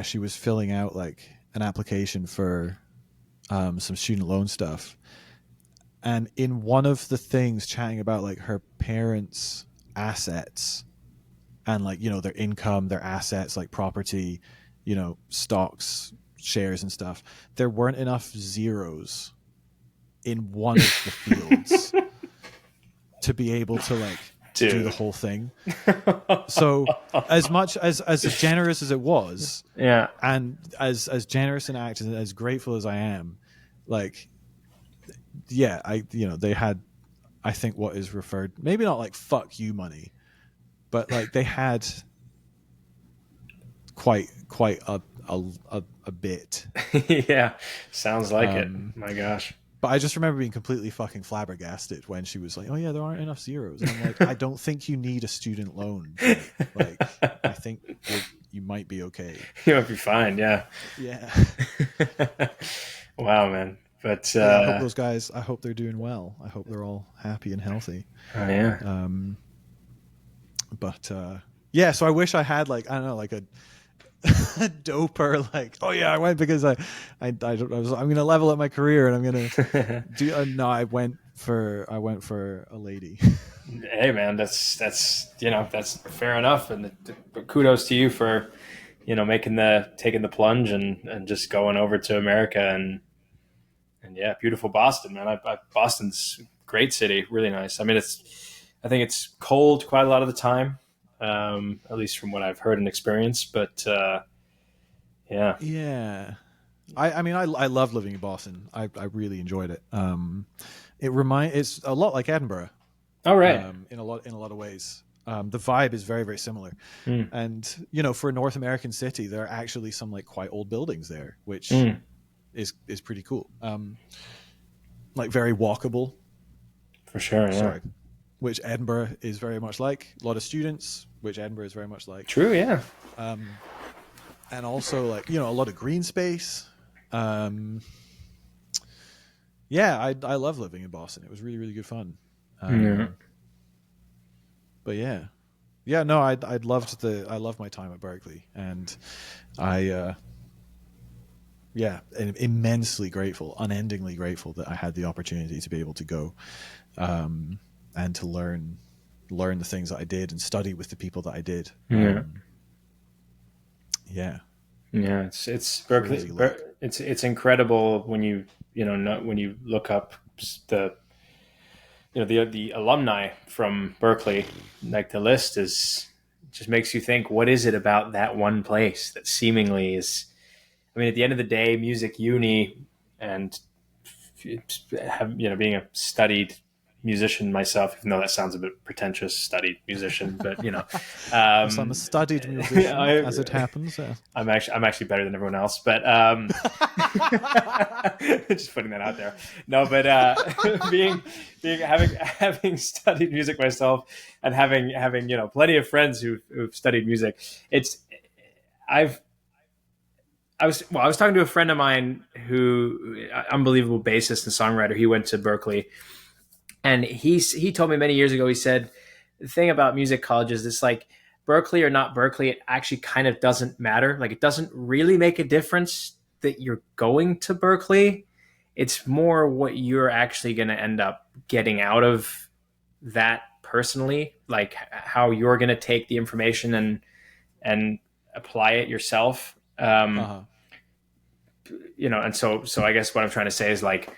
she was filling out like an application for some student loan stuff, and in one of the things chatting about like her parents' assets and like their income, their assets like property, stocks, shares and stuff, there weren't enough zeros in one of the fields to be able to like do the whole thing. So as much as generous as it was, and as generous and active and as grateful as I am, like, they had, I think, what is referred, maybe not like fuck you money, but like they had quite a bit. Yeah, sounds like it. My gosh. But I just remember being completely fucking flabbergasted when she was like, oh yeah, there aren't enough zeros. And I'm like, I don't think you need a student loan. Like, I think you might be okay. You might be fine, yeah. Yeah. Wow, man. But I hope those guys, I hope they're doing well. I hope they're all happy and healthy. Oh, yeah. So I wish I had like, I don't know, like a doper, like, oh yeah, I went because I'm gonna level up my career and I'm gonna do. No, I went for a lady. Hey man, that's fair enough, and kudos to you for taking the plunge and just going over to America and yeah, beautiful Boston, man. Boston's a great city, really nice. I mean, I think it's cold quite a lot of the time. At least from what I've heard and experienced, but yeah. I love living in Boston. I really enjoyed it. It's a lot like Edinburgh. Oh, right. In a lot of ways. The vibe is very, very similar. And for a North American city, there are actually some like quite old buildings there, which is pretty cool. Like very walkable. For sure, yeah. Sorry. Which Edinburgh is very much like. A lot of students, which Edinburgh is very much like. True, yeah. And also like, a lot of green space. I love living in Boston. It was really, really good fun. But no, I loved my time at Berkeley, and I'm immensely grateful, unendingly grateful that I had the opportunity to be able to go, and to learn the things that I did and study with the people that I did. It's Berkeley. Really It's incredible when you when you look up the the alumni from Berkeley. Like the list just makes you think, what is it about that one place that seemingly is? I mean, at the end of the day, music uni and being a studied musician myself, even though that sounds a bit pretentious, studied musician, but Yes, I'm a studied musician, as it happens. I'm actually better than everyone else, but just putting that out there. No, but having studied music myself, and having plenty of friends who've studied music, I've I was talking to a friend of mine who unbelievable bassist and songwriter. He went to Berkeley, and he told me many years ago. He said the thing about music colleges, it's like Berkeley or not Berkeley, it actually kind of doesn't matter. Like it doesn't really make a difference that you're going to Berkeley. It's more what you're actually going to end up getting out of that personally, like how you're going to take the information and apply it yourself. Uh-huh. And so I guess what I'm trying to say is, like,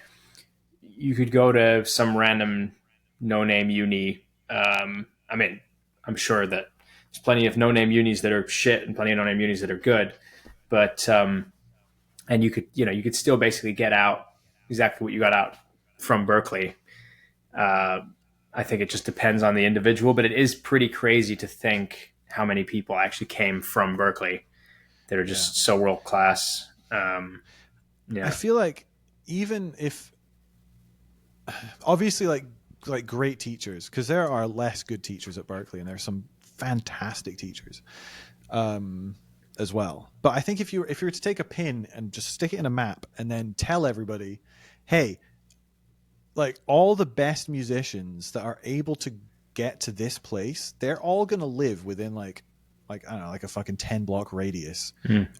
you could go to some random no-name uni. I mean, I'm sure that there's plenty of no-name unis that are shit and plenty of no-name unis that are good, but and you could still basically get out exactly what you got out from Berkeley. I think it just depends on the individual, but it is pretty crazy to think how many people actually came from Berkeley that are just so world class. I feel like even if obviously like great teachers, because there are less good teachers at Berkeley and there's some fantastic teachers as well. But I think if you were to take a pin and just stick it in a map and then tell everybody, hey, like all the best musicians that are able to get to this place, they're all going to live within like I don't know, like a fucking 10 block radius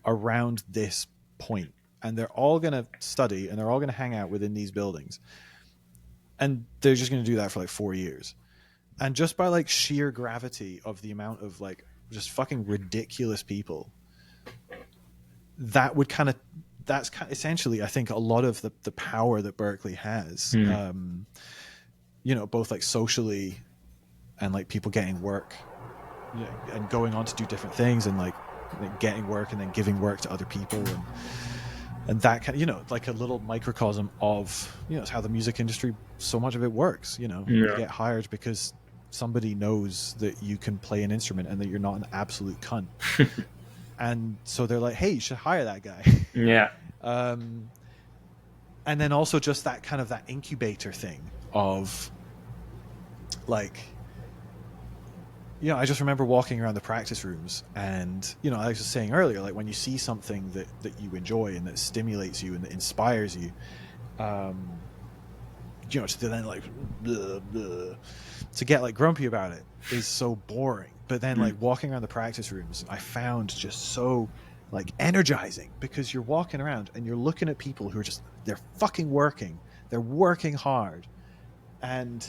around this point. And they're all going to study and they're all going to hang out within these buildings. And they're just going to do that for like 4 years. And just by like sheer gravity of the amount of like just fucking ridiculous people, that's essentially, I think, a lot of the power that Berkeley has, both like socially and like people getting work and going on to do different things and like getting work and then giving work to other people and that kind of, like a little microcosm of, it's how the music industry, so much of it works, you get hired because somebody knows that you can play an instrument and that you're not an absolute cunt. And so they're like, hey, you should hire that guy. Yeah. And then also just that kind of that incubator thing of like, I just remember walking around the practice rooms and, I was just saying earlier, like when you see something that you enjoy and that stimulates you and that inspires you, to then like, blah, blah, to get like grumpy about it is so boring. But then like walking around the practice rooms, I found just so like energizing, because you're walking around and you're looking at people who are just, they're fucking working. They're working hard. And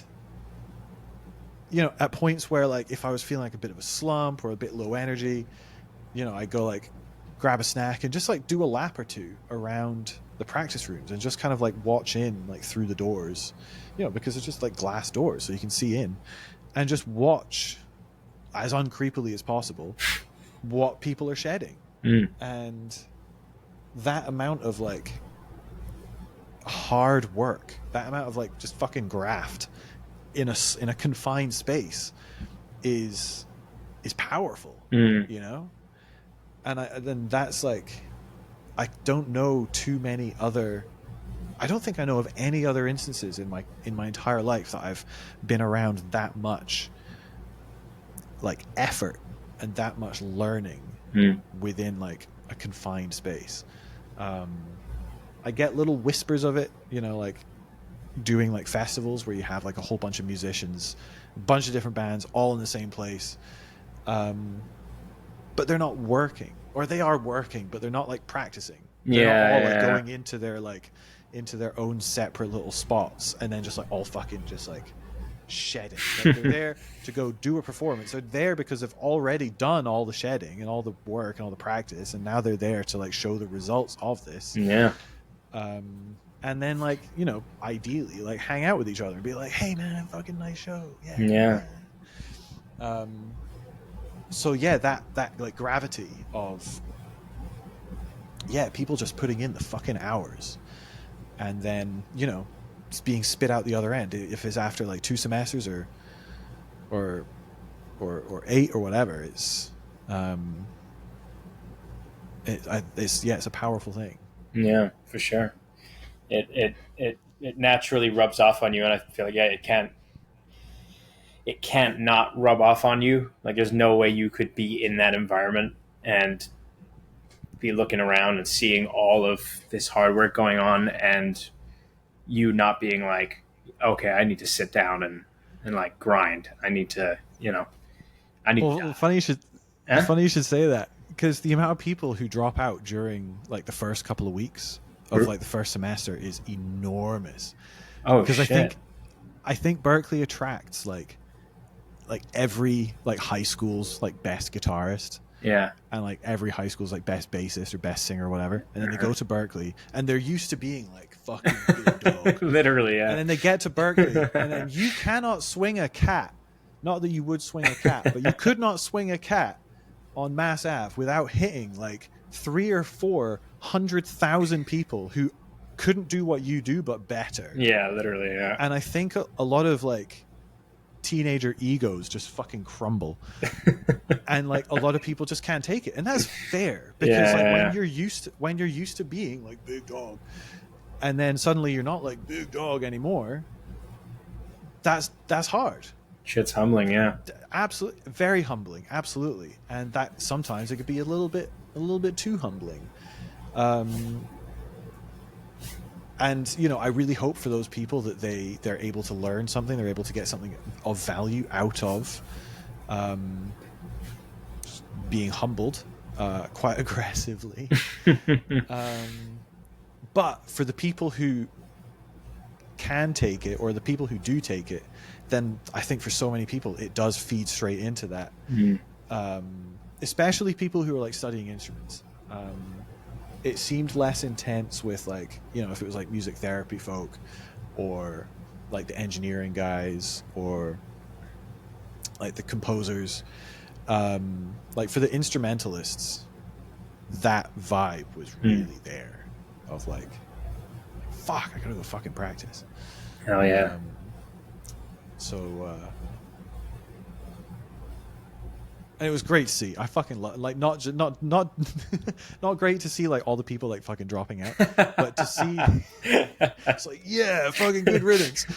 at points where like if I was feeling like a bit of a slump or a bit low energy, I go like grab a snack and just like do a lap or two around the practice rooms and just kind of like watch in like through the doors, because it's just like glass doors so you can see in, and just watch as uncreepily as possible what people are shedding. And that amount of like hard work, that amount of like just fucking graft in a confined space is powerful, and then that's like, I don't know too many other, I don't think I know of any other instances in my entire life that I've been around that much like effort and that much learning within like a confined space. I get little whispers of it, like doing like festivals where you have like a whole bunch of musicians, a bunch of different bands all in the same place, but they're not working, or they are working but they're not like practicing. They're not all like going into their own separate little spots and then just like all fucking just like shedding. Like they're there to go do a performance. They're there because they've already done all the shedding and all the work and all the practice, and now they're there to like show the results of this. And then like, ideally like hang out with each other and be like, hey man, fucking nice show. So that like gravity of people just putting in the fucking hours, and then being spit out the other end. If it's after like 2 semesters or 8 or whatever, it's it's a powerful thing. Yeah, for sure. It naturally rubs off on you, and I feel like it can't not rub off on you. Like there's no way you could be in that environment and be looking around and seeing all of this hard work going on, and you not being like, okay, I need to sit down and like grind. I need to, I need. Well, funny you should say that, because the amount of people who drop out during like the first couple of weeks of like the first semester is enormous. Oh, because shit. I think Berkeley attracts like every like high school's like best guitarist. Yeah. And like every high school's like best bassist or best singer or whatever. And then they go to Berkeley and they're used to being like fucking big dog. Literally, yeah. And then they get to Berkeley and then you cannot swing a cat. Not that you would swing a cat, but you could not swing a cat on Mass Ave without hitting like 300,000 or 400,000 people who couldn't do what you do but better. Yeah, literally, yeah. And I think a lot of like teenager egos just fucking crumble. And like a lot of people just can't take it, and that's fair, because when you're used to being like big dog, and then suddenly you're not like big dog anymore, that's hard. Shit's humbling. Yeah, Absolutely, very humbling, absolutely. And that sometimes it could be a little bit too humbling. And I really hope for those people that they're able to learn something, they're able to get something of value out of being humbled quite aggressively. But for the people who can take it, or the people who do take it, then I think for so many people it does feed straight into that. Especially people who are like studying instruments. It seemed less intense with like, if it was like music therapy folk, or like the engineering guys, or like the composers. Like for the instrumentalists, that vibe was really there, of like, fuck, I gotta go fucking practice. Hell yeah. And it was great to see. I fucking like not not great to see like all the people like fucking dropping out, but to see it's like, yeah, fucking good riddance.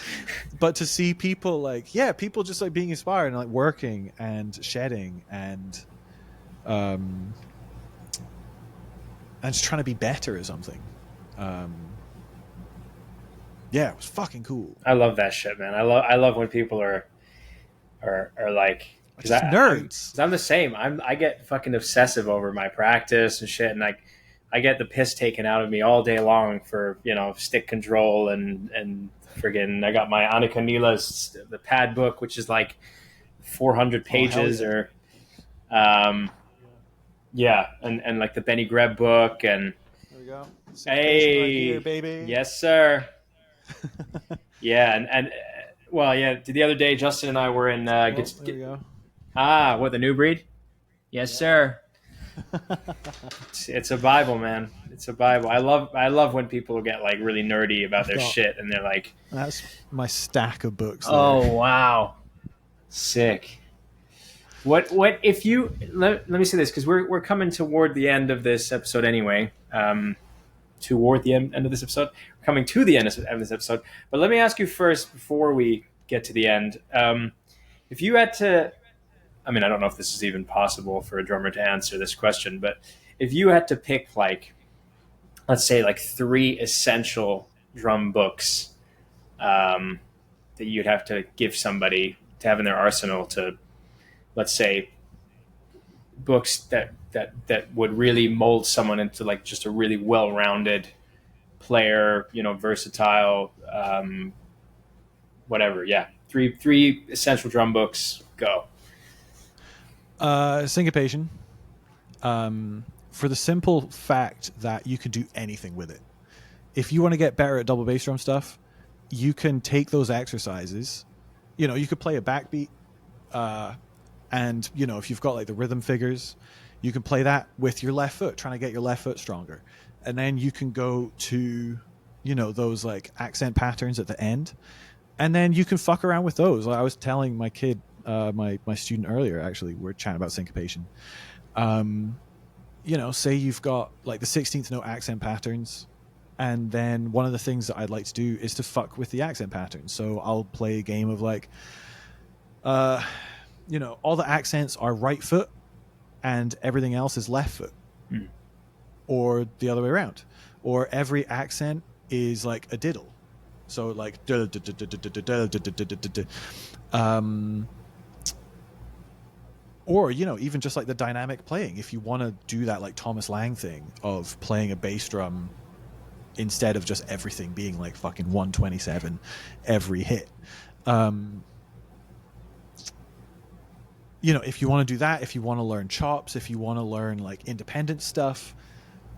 But to see people like, people just like being inspired and like working and shedding and just trying to be better or something. Yeah, it was fucking cool. I love that shit, man. I love when people are like, because nerds. I'm the same. I get fucking obsessive over my practice and shit, and like I get the piss taken out of me all day long for stick control and friggin' I got my Annika Niela's the pad book, which is like 400 pages, and like the Benny Greb book, and there we go. Hey, right here, baby. Yes, sir. and well, yeah. The other day, Justin and I were in. There we go. What, the new breed? Yes, sir. It's a Bible, man. It's a Bible. I love when people get like really nerdy about their shit, and they're like, that's my stack of books there. Oh wow, sick. What if you let me say this, because we're coming toward the end of this episode anyway. Toward the end of this episode, we're coming to the end of this episode. But let me ask you first, before we get to the end, if you had to, I mean, I don't know if this is even possible for a drummer to answer this question, but if you had to pick, like, let's say, like 3 essential drum books that you'd have to give somebody to have in their arsenal, to, let's say, books that would really mold someone into like just a really well-rounded player, versatile, whatever. Yeah. Three essential drum books. Go. Syncopation. For the simple fact that you can do anything with it. If you want to get better at double bass drum stuff, you can take those exercises. You could play a backbeat, and if you've got like the rhythm figures, you can play that with your left foot, trying to get your left foot stronger. And then you can go to those like accent patterns at the end, and then you can fuck around with those. Like I was telling my kid, my student earlier, actually, we're chatting about syncopation. Say you've got like the 16th note accent patterns, and then one of the things that I'd like to do is to fuck with the accent patterns. So I'll play a game of like, all the accents are right foot and everything else is left foot, or the other way around, or every accent is like a diddle. So like, or even just like the dynamic playing, if you want to do that like Thomas Lang thing of playing a bass drum instead of just everything being like fucking 127 every hit. If you want to do that, if you want to learn chops, if you want to learn like independent stuff,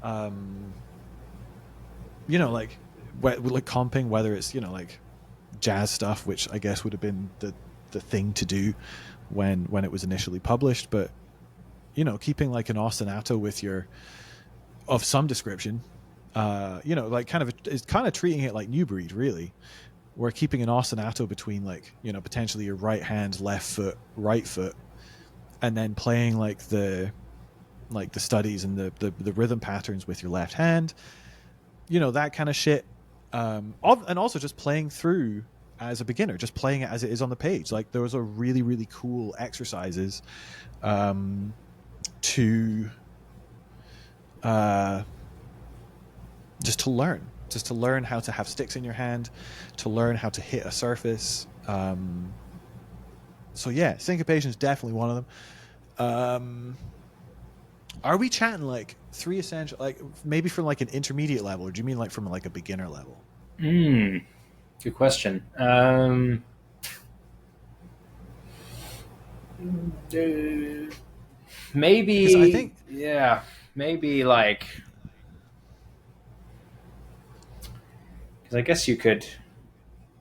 like comping, whether it's like jazz stuff, which I guess would have been the thing to do when it was initially published, but keeping like an ostinato with of some description, like it's kind of treating it like New Breed, really. We're keeping an ostinato between like potentially your right hand, left foot, right foot, and then playing like the studies and the rhythm patterns with your left hand, that kind of shit. And also just playing through as a beginner, just playing it as it is on the page. Like those are really, really cool exercises to just to learn how to have sticks in your hand, to learn how to hit a surface. So yeah, syncopation is definitely one of them. Are we chatting like 3 essential, like maybe from like an intermediate level, or do you mean like from like a beginner level? Good question. Maybe I think, maybe like, because I guess you could,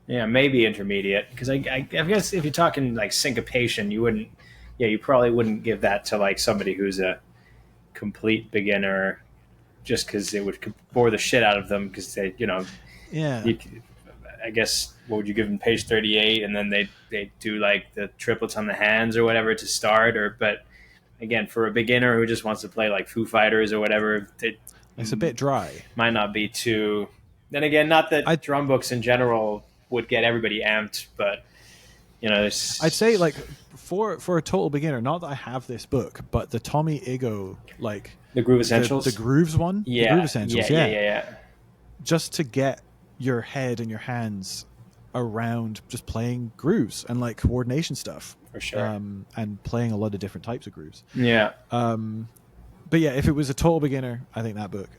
maybe intermediate. Because I guess if you're talking like syncopation, you probably wouldn't give that to like somebody who's a complete beginner, just because it would bore the shit out of them, because they, I guess, what would you give them, page 38, and then they do like the triplets on the hands or whatever to start, but again, for a beginner who just wants to play like Foo Fighters or whatever, it's a bit dry. Might not be too. Then again, not that drum books in general would get everybody amped, but I'd say like for a total beginner, not that I have this book, but the Tommy Igoe, like the Groove Essentials, the Grooves one, the Groove Essentials, yeah, just to get your head and your hands around just playing grooves and like coordination stuff, for sure, and playing a lot of different types of grooves. Yeah. But yeah, if it was a total beginner, I think that book.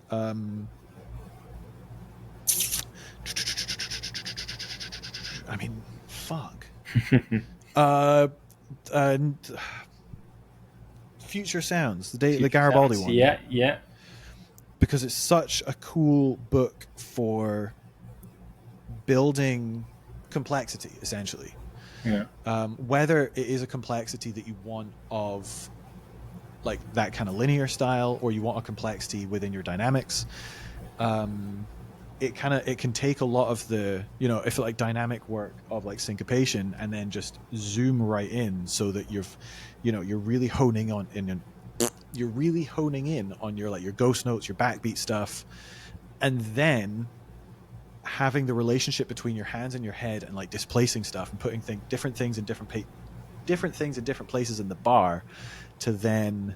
I mean, fuck. Future Sounds, the Garibaldi one. Yeah. Because it's such a cool book for building complexity, essentially. Yeah. Whether it is a complexity that you want of like that kind of linear style, or you want a complexity within your dynamics, it can take a lot of the, if like dynamic work of like syncopation, and then just zoom right in, so that you're really honing in on your like your ghost notes, your backbeat stuff, and then having the relationship between your hands and your head, and like displacing stuff and putting different things in different places in the bar, to then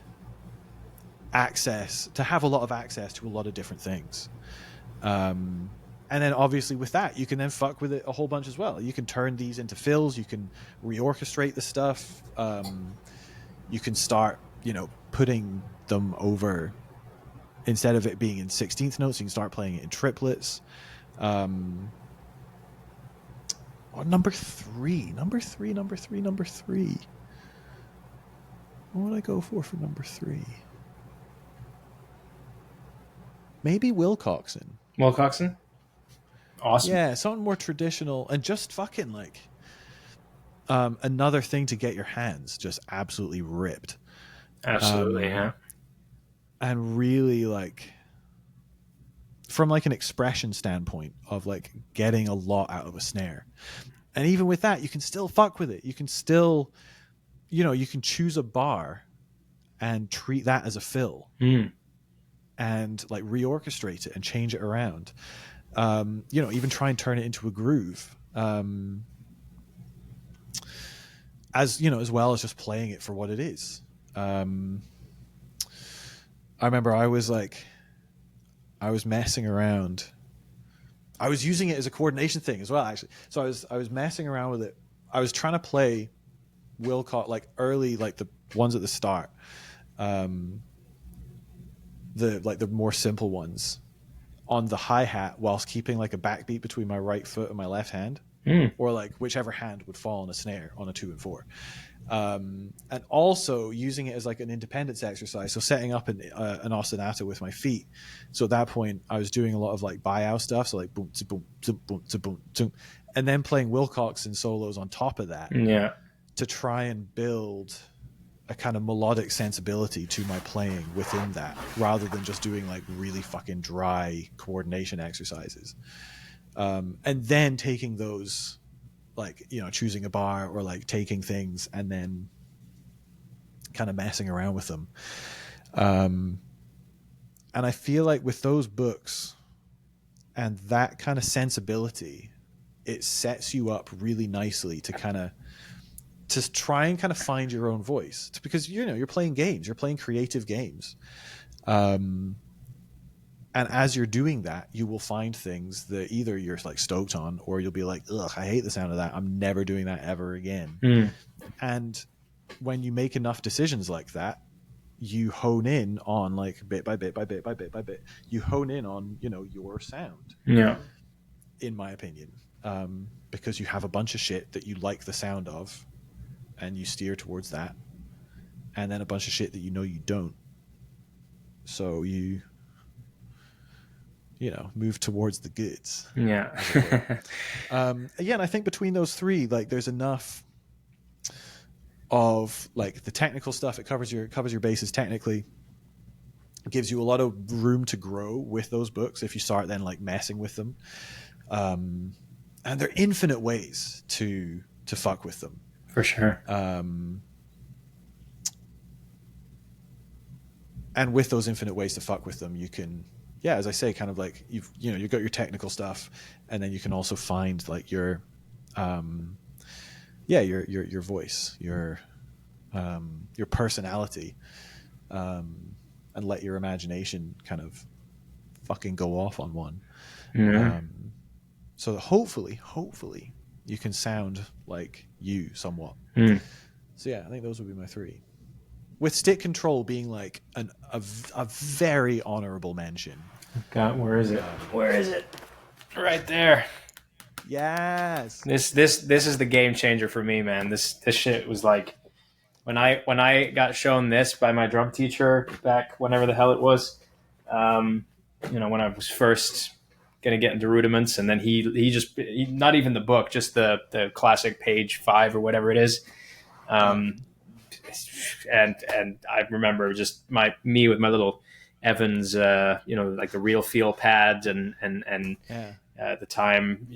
have a lot of access to a lot of different things. And then obviously with that, you can then fuck with it a whole bunch as well. You can turn these into fills, you can reorchestrate the stuff, you can start putting them over, instead of it being in 16th notes, you can start playing it in triplets. Number three. What would I go for number 3? Maybe Wilcoxon. Awesome. Yeah, something more traditional, and just fucking like another thing to get your hands just absolutely ripped. Absolutely, yeah. And really like from like an expression standpoint of like getting a lot out of a snare. And even with that, you can still fuck with it. You can still, you can choose a bar and treat that as a fill and like reorchestrate it and change it around. Even try and turn it into a groove. As well as just playing it for what it is. I remember I was messing around. I was using it as a coordination thing as well, actually. So I was messing around with it. I was trying to play Wilcox, like early, like the ones at the start, the more simple ones, on the hi-hat whilst keeping like a backbeat between my right foot and my left hand, or like whichever hand would fall on a snare on a 2 and 4. And also using it as like an independence exercise. So setting up an ostinato with my feet. So at that point I was doing a lot of like buyout stuff. So like boom, boom, boom, boom, boom, and then playing Wilcox and solos on top of that. Yeah. To try and build a kind of melodic sensibility to my playing within that, rather than just doing like really fucking dry coordination exercises. And then taking those, like, choosing a bar or like taking things and then kind of messing around with them. And I feel like with those books and that kind of sensibility, it sets you up really nicely to try and kind of find your own voice, because you're playing games, you're playing creative games. And as you're doing that, you will find things that either you're like stoked on, or you'll be like, ugh, I hate the sound of that. I'm never doing that ever again. And when you make enough decisions like that, you hone in on like bit by bit by bit by bit by bit, you hone in on, your sound. Yeah. In my opinion, because you have a bunch of shit that you like the sound of and you steer towards that. And then a bunch of shit that you don't. So you move towards the goods. Yeah. And I think between those three, like, there's enough of like the technical stuff. It covers your bases technically. It gives you a lot of room to grow with those books if you start then like messing with them. And there are infinite ways to fuck with them. For sure. And with those infinite ways to fuck with them, you can, as I say, kind of like you've got your technical stuff, and then you can also find like your voice, your personality, and let your imagination kind of fucking go off on one. So that hopefully you can sound like you somewhat. So I think those would be my three, with stick control being like a very honorable mention. God, where is it? Where is it? Right there. Yes. This is the game changer for me, man. This shit was like when I got shown this by my drum teacher back whenever the hell it was. When I was first gonna get into rudiments, and then he not even the book, just the classic page 5 or whatever it is. And I remember just me with my little Evans, like the real feel pads and at the time,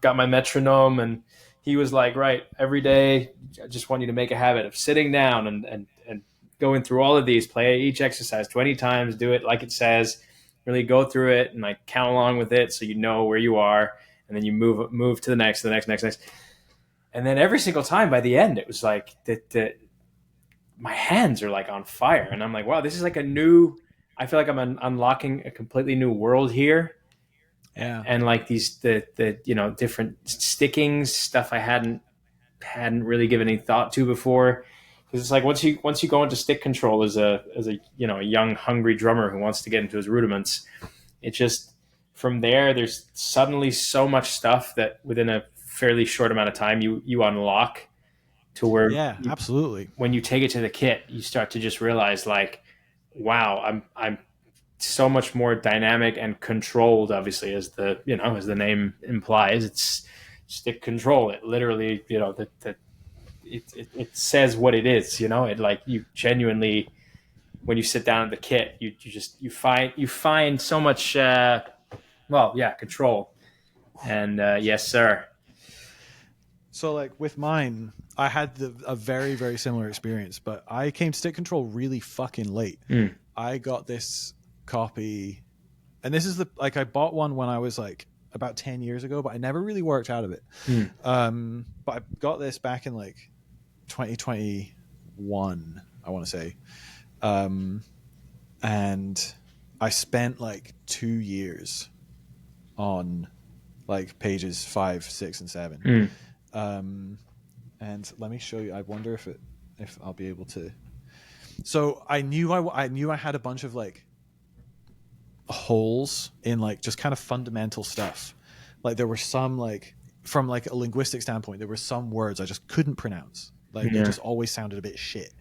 got my metronome, and he was like, right, every day, I just want you to make a habit of sitting down and going through all of these, play each exercise 20 times, do it like it says, really go through it and like count along with it so you know where you are, and then you move to the next. And then every single time by the end, it was like that my hands are like on fire, and I'm like, wow, this is like I feel like I'm unlocking a completely new world here. Yeah. And like the different stickings, stuff I hadn't really given any thought to before. Because it's like once you go into stick control as a young hungry drummer who wants to get into his rudiments, it just, from there's suddenly so much stuff that within a fairly short amount of time you unlock, to where absolutely, when you take it to the kit, you start to just realize like, wow, I'm so much more dynamic and controlled, obviously, as the name implies. It's stick control. It literally, it says what it is, it like, you genuinely when you sit down at the kit, you find so much control. And yes, sir. So like with mine, I had a very, very similar experience, but I came to stick control really fucking late. I got this copy, and this is I bought one when I was like about 10 years ago, but I never really worked out of it. But I got this back in like 2021, I want to say. And I spent like 2 years on like pages 5, 6, and 7. And let me show you. I wonder if I'll be able to. So I knew I had a bunch of like holes in like just kind of fundamental stuff. Like there were some like from like a linguistic standpoint, there were some words I just couldn't pronounce. Like they just always sounded a bit shit.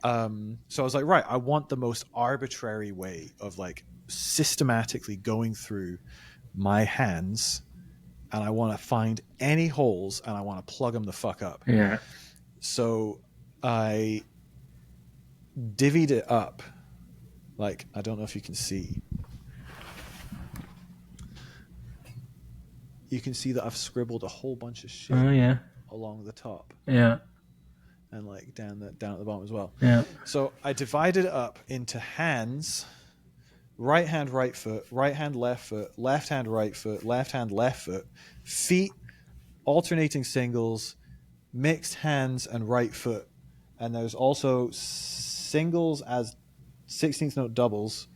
So I was like, right, I want the most arbitrary way of like systematically going through my hands, and I want to find any holes and I want to plug them the fuck up. Yeah. So I divvied it up. Like, I don't know if you can see. You can see that I've scribbled a whole bunch of shit along the top. Yeah. And like down at the bottom as well. Yeah. So I divided it up into hands, right hand, right foot, right hand, left foot, left hand, right foot, left hand, left foot, feet, alternating singles, mixed hands, and right foot. And there's also singles as 16th note doubles,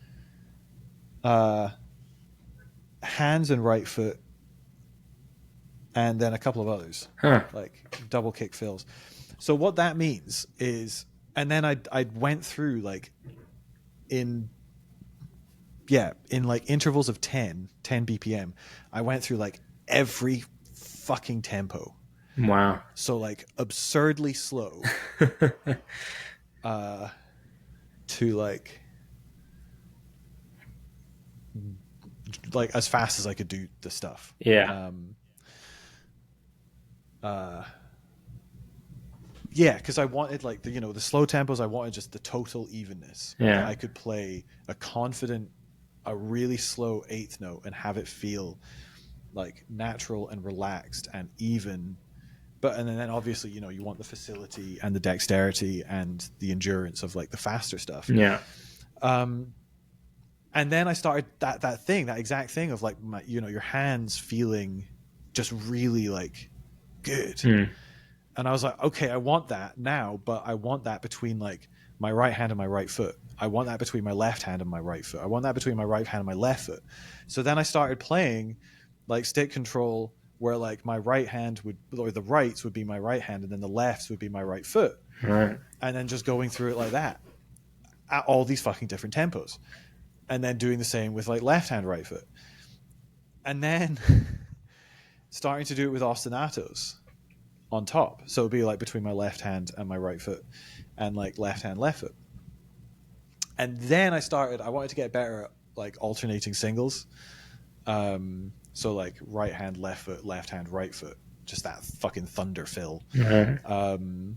hands and right foot, and then a couple of others, like double kick fills. So what that means is, and then I went through like in like intervals of 10 BPM, I went through like every fucking tempo. Wow. So like absurdly slow to like as fast as I could do the stuff. Yeah. Because I wanted like the slow tempos. I wanted just the total evenness. Yeah. I could play a really slow eighth note and have it feel like natural and relaxed and even. And then obviously you want the facility and the dexterity and the endurance of like the faster stuff. Yeah. And then I started that exact thing of like your hands feeling just really like good. And I was like, okay, I want that now, but I want that between like my right hand and my right foot. I want that between my left hand and my right foot. I want that between my right hand and my left foot. So then I started playing like stick control, where like my right hand or the rights would be my right hand, and then the lefts would be my right foot. Right. And then just going through it like that at all these fucking different tempos. And then doing the same with like left hand, right foot. And then starting to do it with ostinatos on top. So it'd be like between my left hand and my right foot, and like left hand, left foot. And then I wanted to get better at like alternating singles. So like right hand, left foot, left hand, right foot, just that fucking thunder fill. Mm-hmm.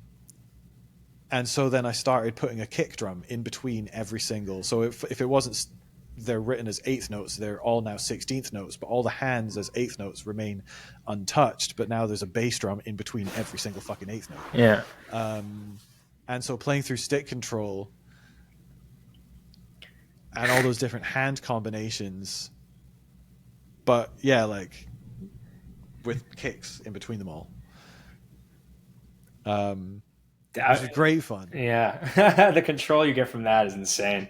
And so then I started putting a kick drum in between every single. So if it wasn't, they're written as eighth notes, they're all now 16th notes, but all the hands as eighth notes remain untouched. But now there's a bass drum in between every single fucking eighth note. Yeah. And so playing through stick control and all those different hand combinations, but yeah, like with kicks in between them all. It was great fun. Yeah. The control you get from that is insane.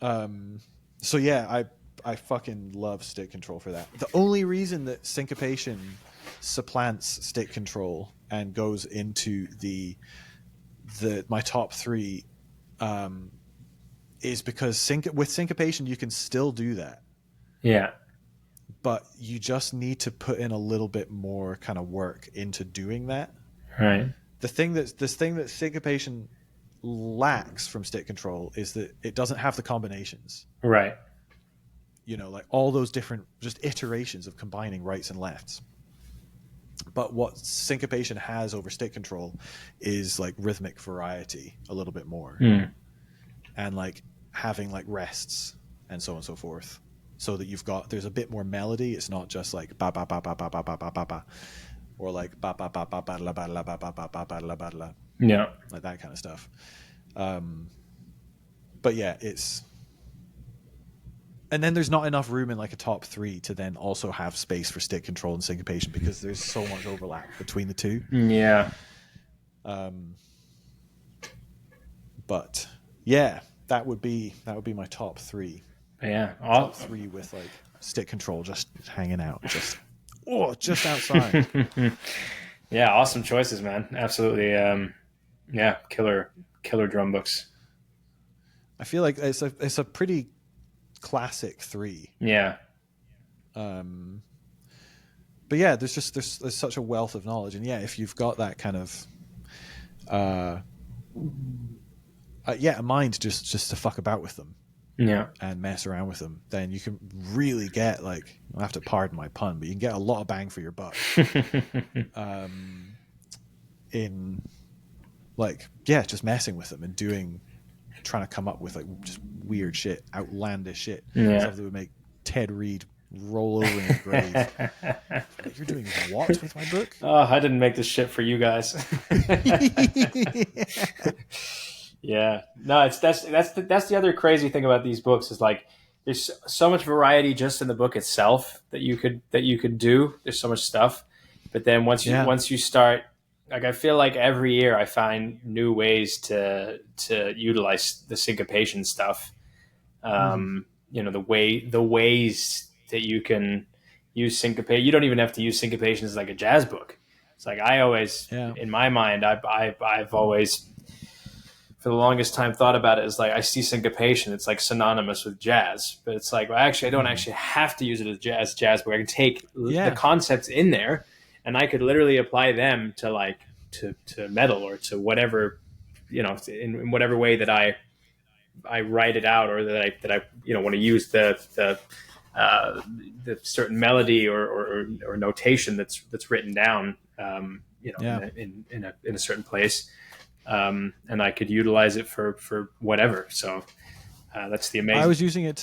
So yeah, I fucking love stick control for that. The only reason that syncopation supplants stick control and goes into my top three is because with syncopation you can still do that. Yeah. But you just need to put in a little bit more kind of work into doing that. Right. This thing that syncopation lacks from stick control is that it doesn't have the combinations. Right. Like all those different just iterations of combining rights and lefts. But what syncopation has over stick control is like rhythmic variety a little bit more. and like having like rests and so on and so forth, so that there's a bit more melody. It's not just like ba ba ba ba ba ba ba ba ba ba, or like ba ba ba ba ba la ba la ba ba ba ba ba la ba la, Yeah. like that kind of stuff. But yeah, and then there's not enough room in like a top 3 to then also have space for stick control and syncopation, because there's so much overlap between the two. Yeah. But yeah, that would be my top 3. Yeah. Top 3 with like stick control just hanging out, just outside. Yeah, awesome choices, man. Absolutely. Yeah, killer drum books. I feel like it's a pretty classic 3. Yeah. But yeah, there's such a wealth of knowledge, and yeah, if you've got that kind of a mind just to fuck about with them, and mess around with them, then you can really get, like, I have to pardon my pun, but you can get a lot of bang for your buck. In like, yeah, just messing with them and trying to come up with like just weird shit, outlandish shit, stuff that would make Ted Reed roll over in his grave. Like, you're doing what with my book? Oh, I didn't make this shit for you guys. Yeah, no, that's the other crazy thing about these books is like there's so much variety just in the book itself that you could do. There's so much stuff, but then once you start, like, I feel like every year I find new ways to utilize the syncopation stuff. You know, the ways that you can use syncopation. You don't even have to use syncopation as like a jazz book. It's like I always, in my mind, I've always, for the longest time, thought about it as like I see syncopation, it's like synonymous with jazz, but it's like, well, actually I don't actually have to use it as jazz book. I can take the concepts in there and I could literally apply them to like to metal or to whatever, you know, in whatever way that I write it out, or that I you know want to use the certain melody or notation that's written down, you know, in a certain place. And I could utilize it for whatever. So that's the amazing. I was using it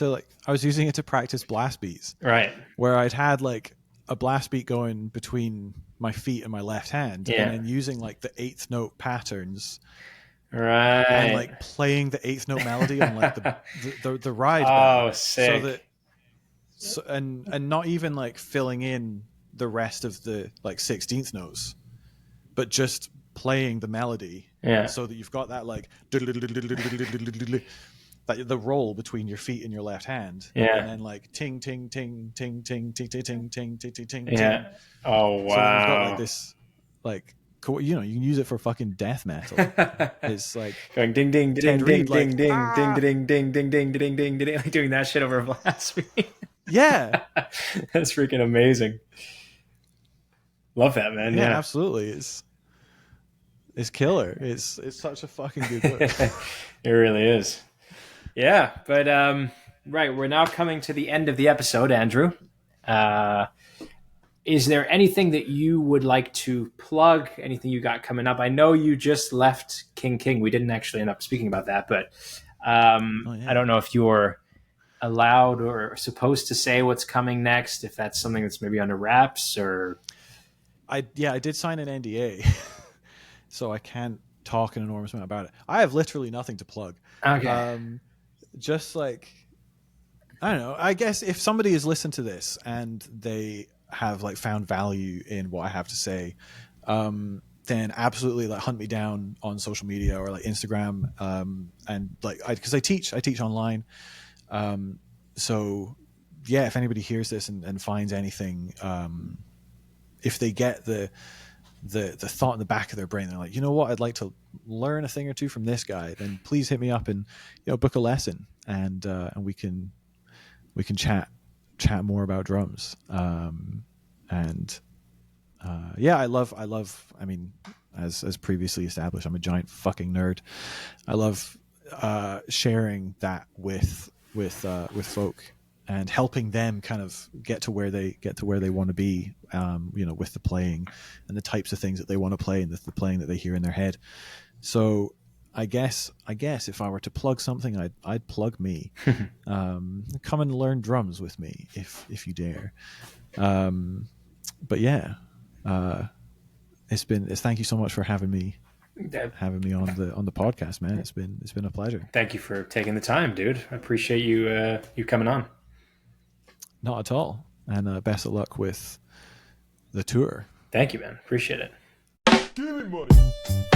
to practice blast beats, right? Where I'd had like a blast beat going between my feet and my left hand, and then using like the 8th note patterns, right? And like playing the 8th note melody on like the ride. Oh, sick! And not even like filling in the rest of the like 16th notes, but just playing the melody, so that you've got that like that the roll between your feet and your left hand, and then like ting ting ting ting ting ting ting ting ting ting ting ting. Yeah. Oh wow. So you've got like this, like, you know, you can use it for fucking death metal. It's like going ding ding ding ding ding ding ding ding ding ding ding ding ding ding, like doing that shit over a blast beat. Yeah, that's freaking amazing. Love that, man. Yeah, absolutely. It's killer. It's such a fucking good book. It really is. Yeah, but right, we're now coming to the end of the episode, Andrew. Is there anything that you would like to plug? Anything you got coming up? I know you just left King. We didn't actually end up speaking about that, but I don't know if you're allowed or supposed to say what's coming next, if that's something that's maybe under wraps, or... I did sign an NDA, so I can't talk an enormous amount about it. I have literally nothing to plug. Okay. Just like, I don't know, I guess if somebody has listened to this and they have like found value in what I have to say, then absolutely like hunt me down on social media or like Instagram, and like because I teach online, so yeah, if anybody hears this and finds anything, if they get the thought in the back of their brain, they're like, you know what, I'd like to learn a thing or two from this guy, then please hit me up and, you know, book a lesson, and we can chat more about drums. I love, I mean, as previously established, I'm a giant fucking nerd. I love sharing that with folk and helping them kind of get to where they want to be, you know, with the playing and the types of things that they want to play and the playing that they hear in their head. So I guess if I were to plug something, I'd plug me. Come and learn drums with me if you dare. But yeah, thank you so much for having me on the podcast, man. It's been a pleasure. Thank you for taking the time, dude. I appreciate you coming on. Not at all. And best of luck with the tour. Thank you, man. Appreciate it. Give me money.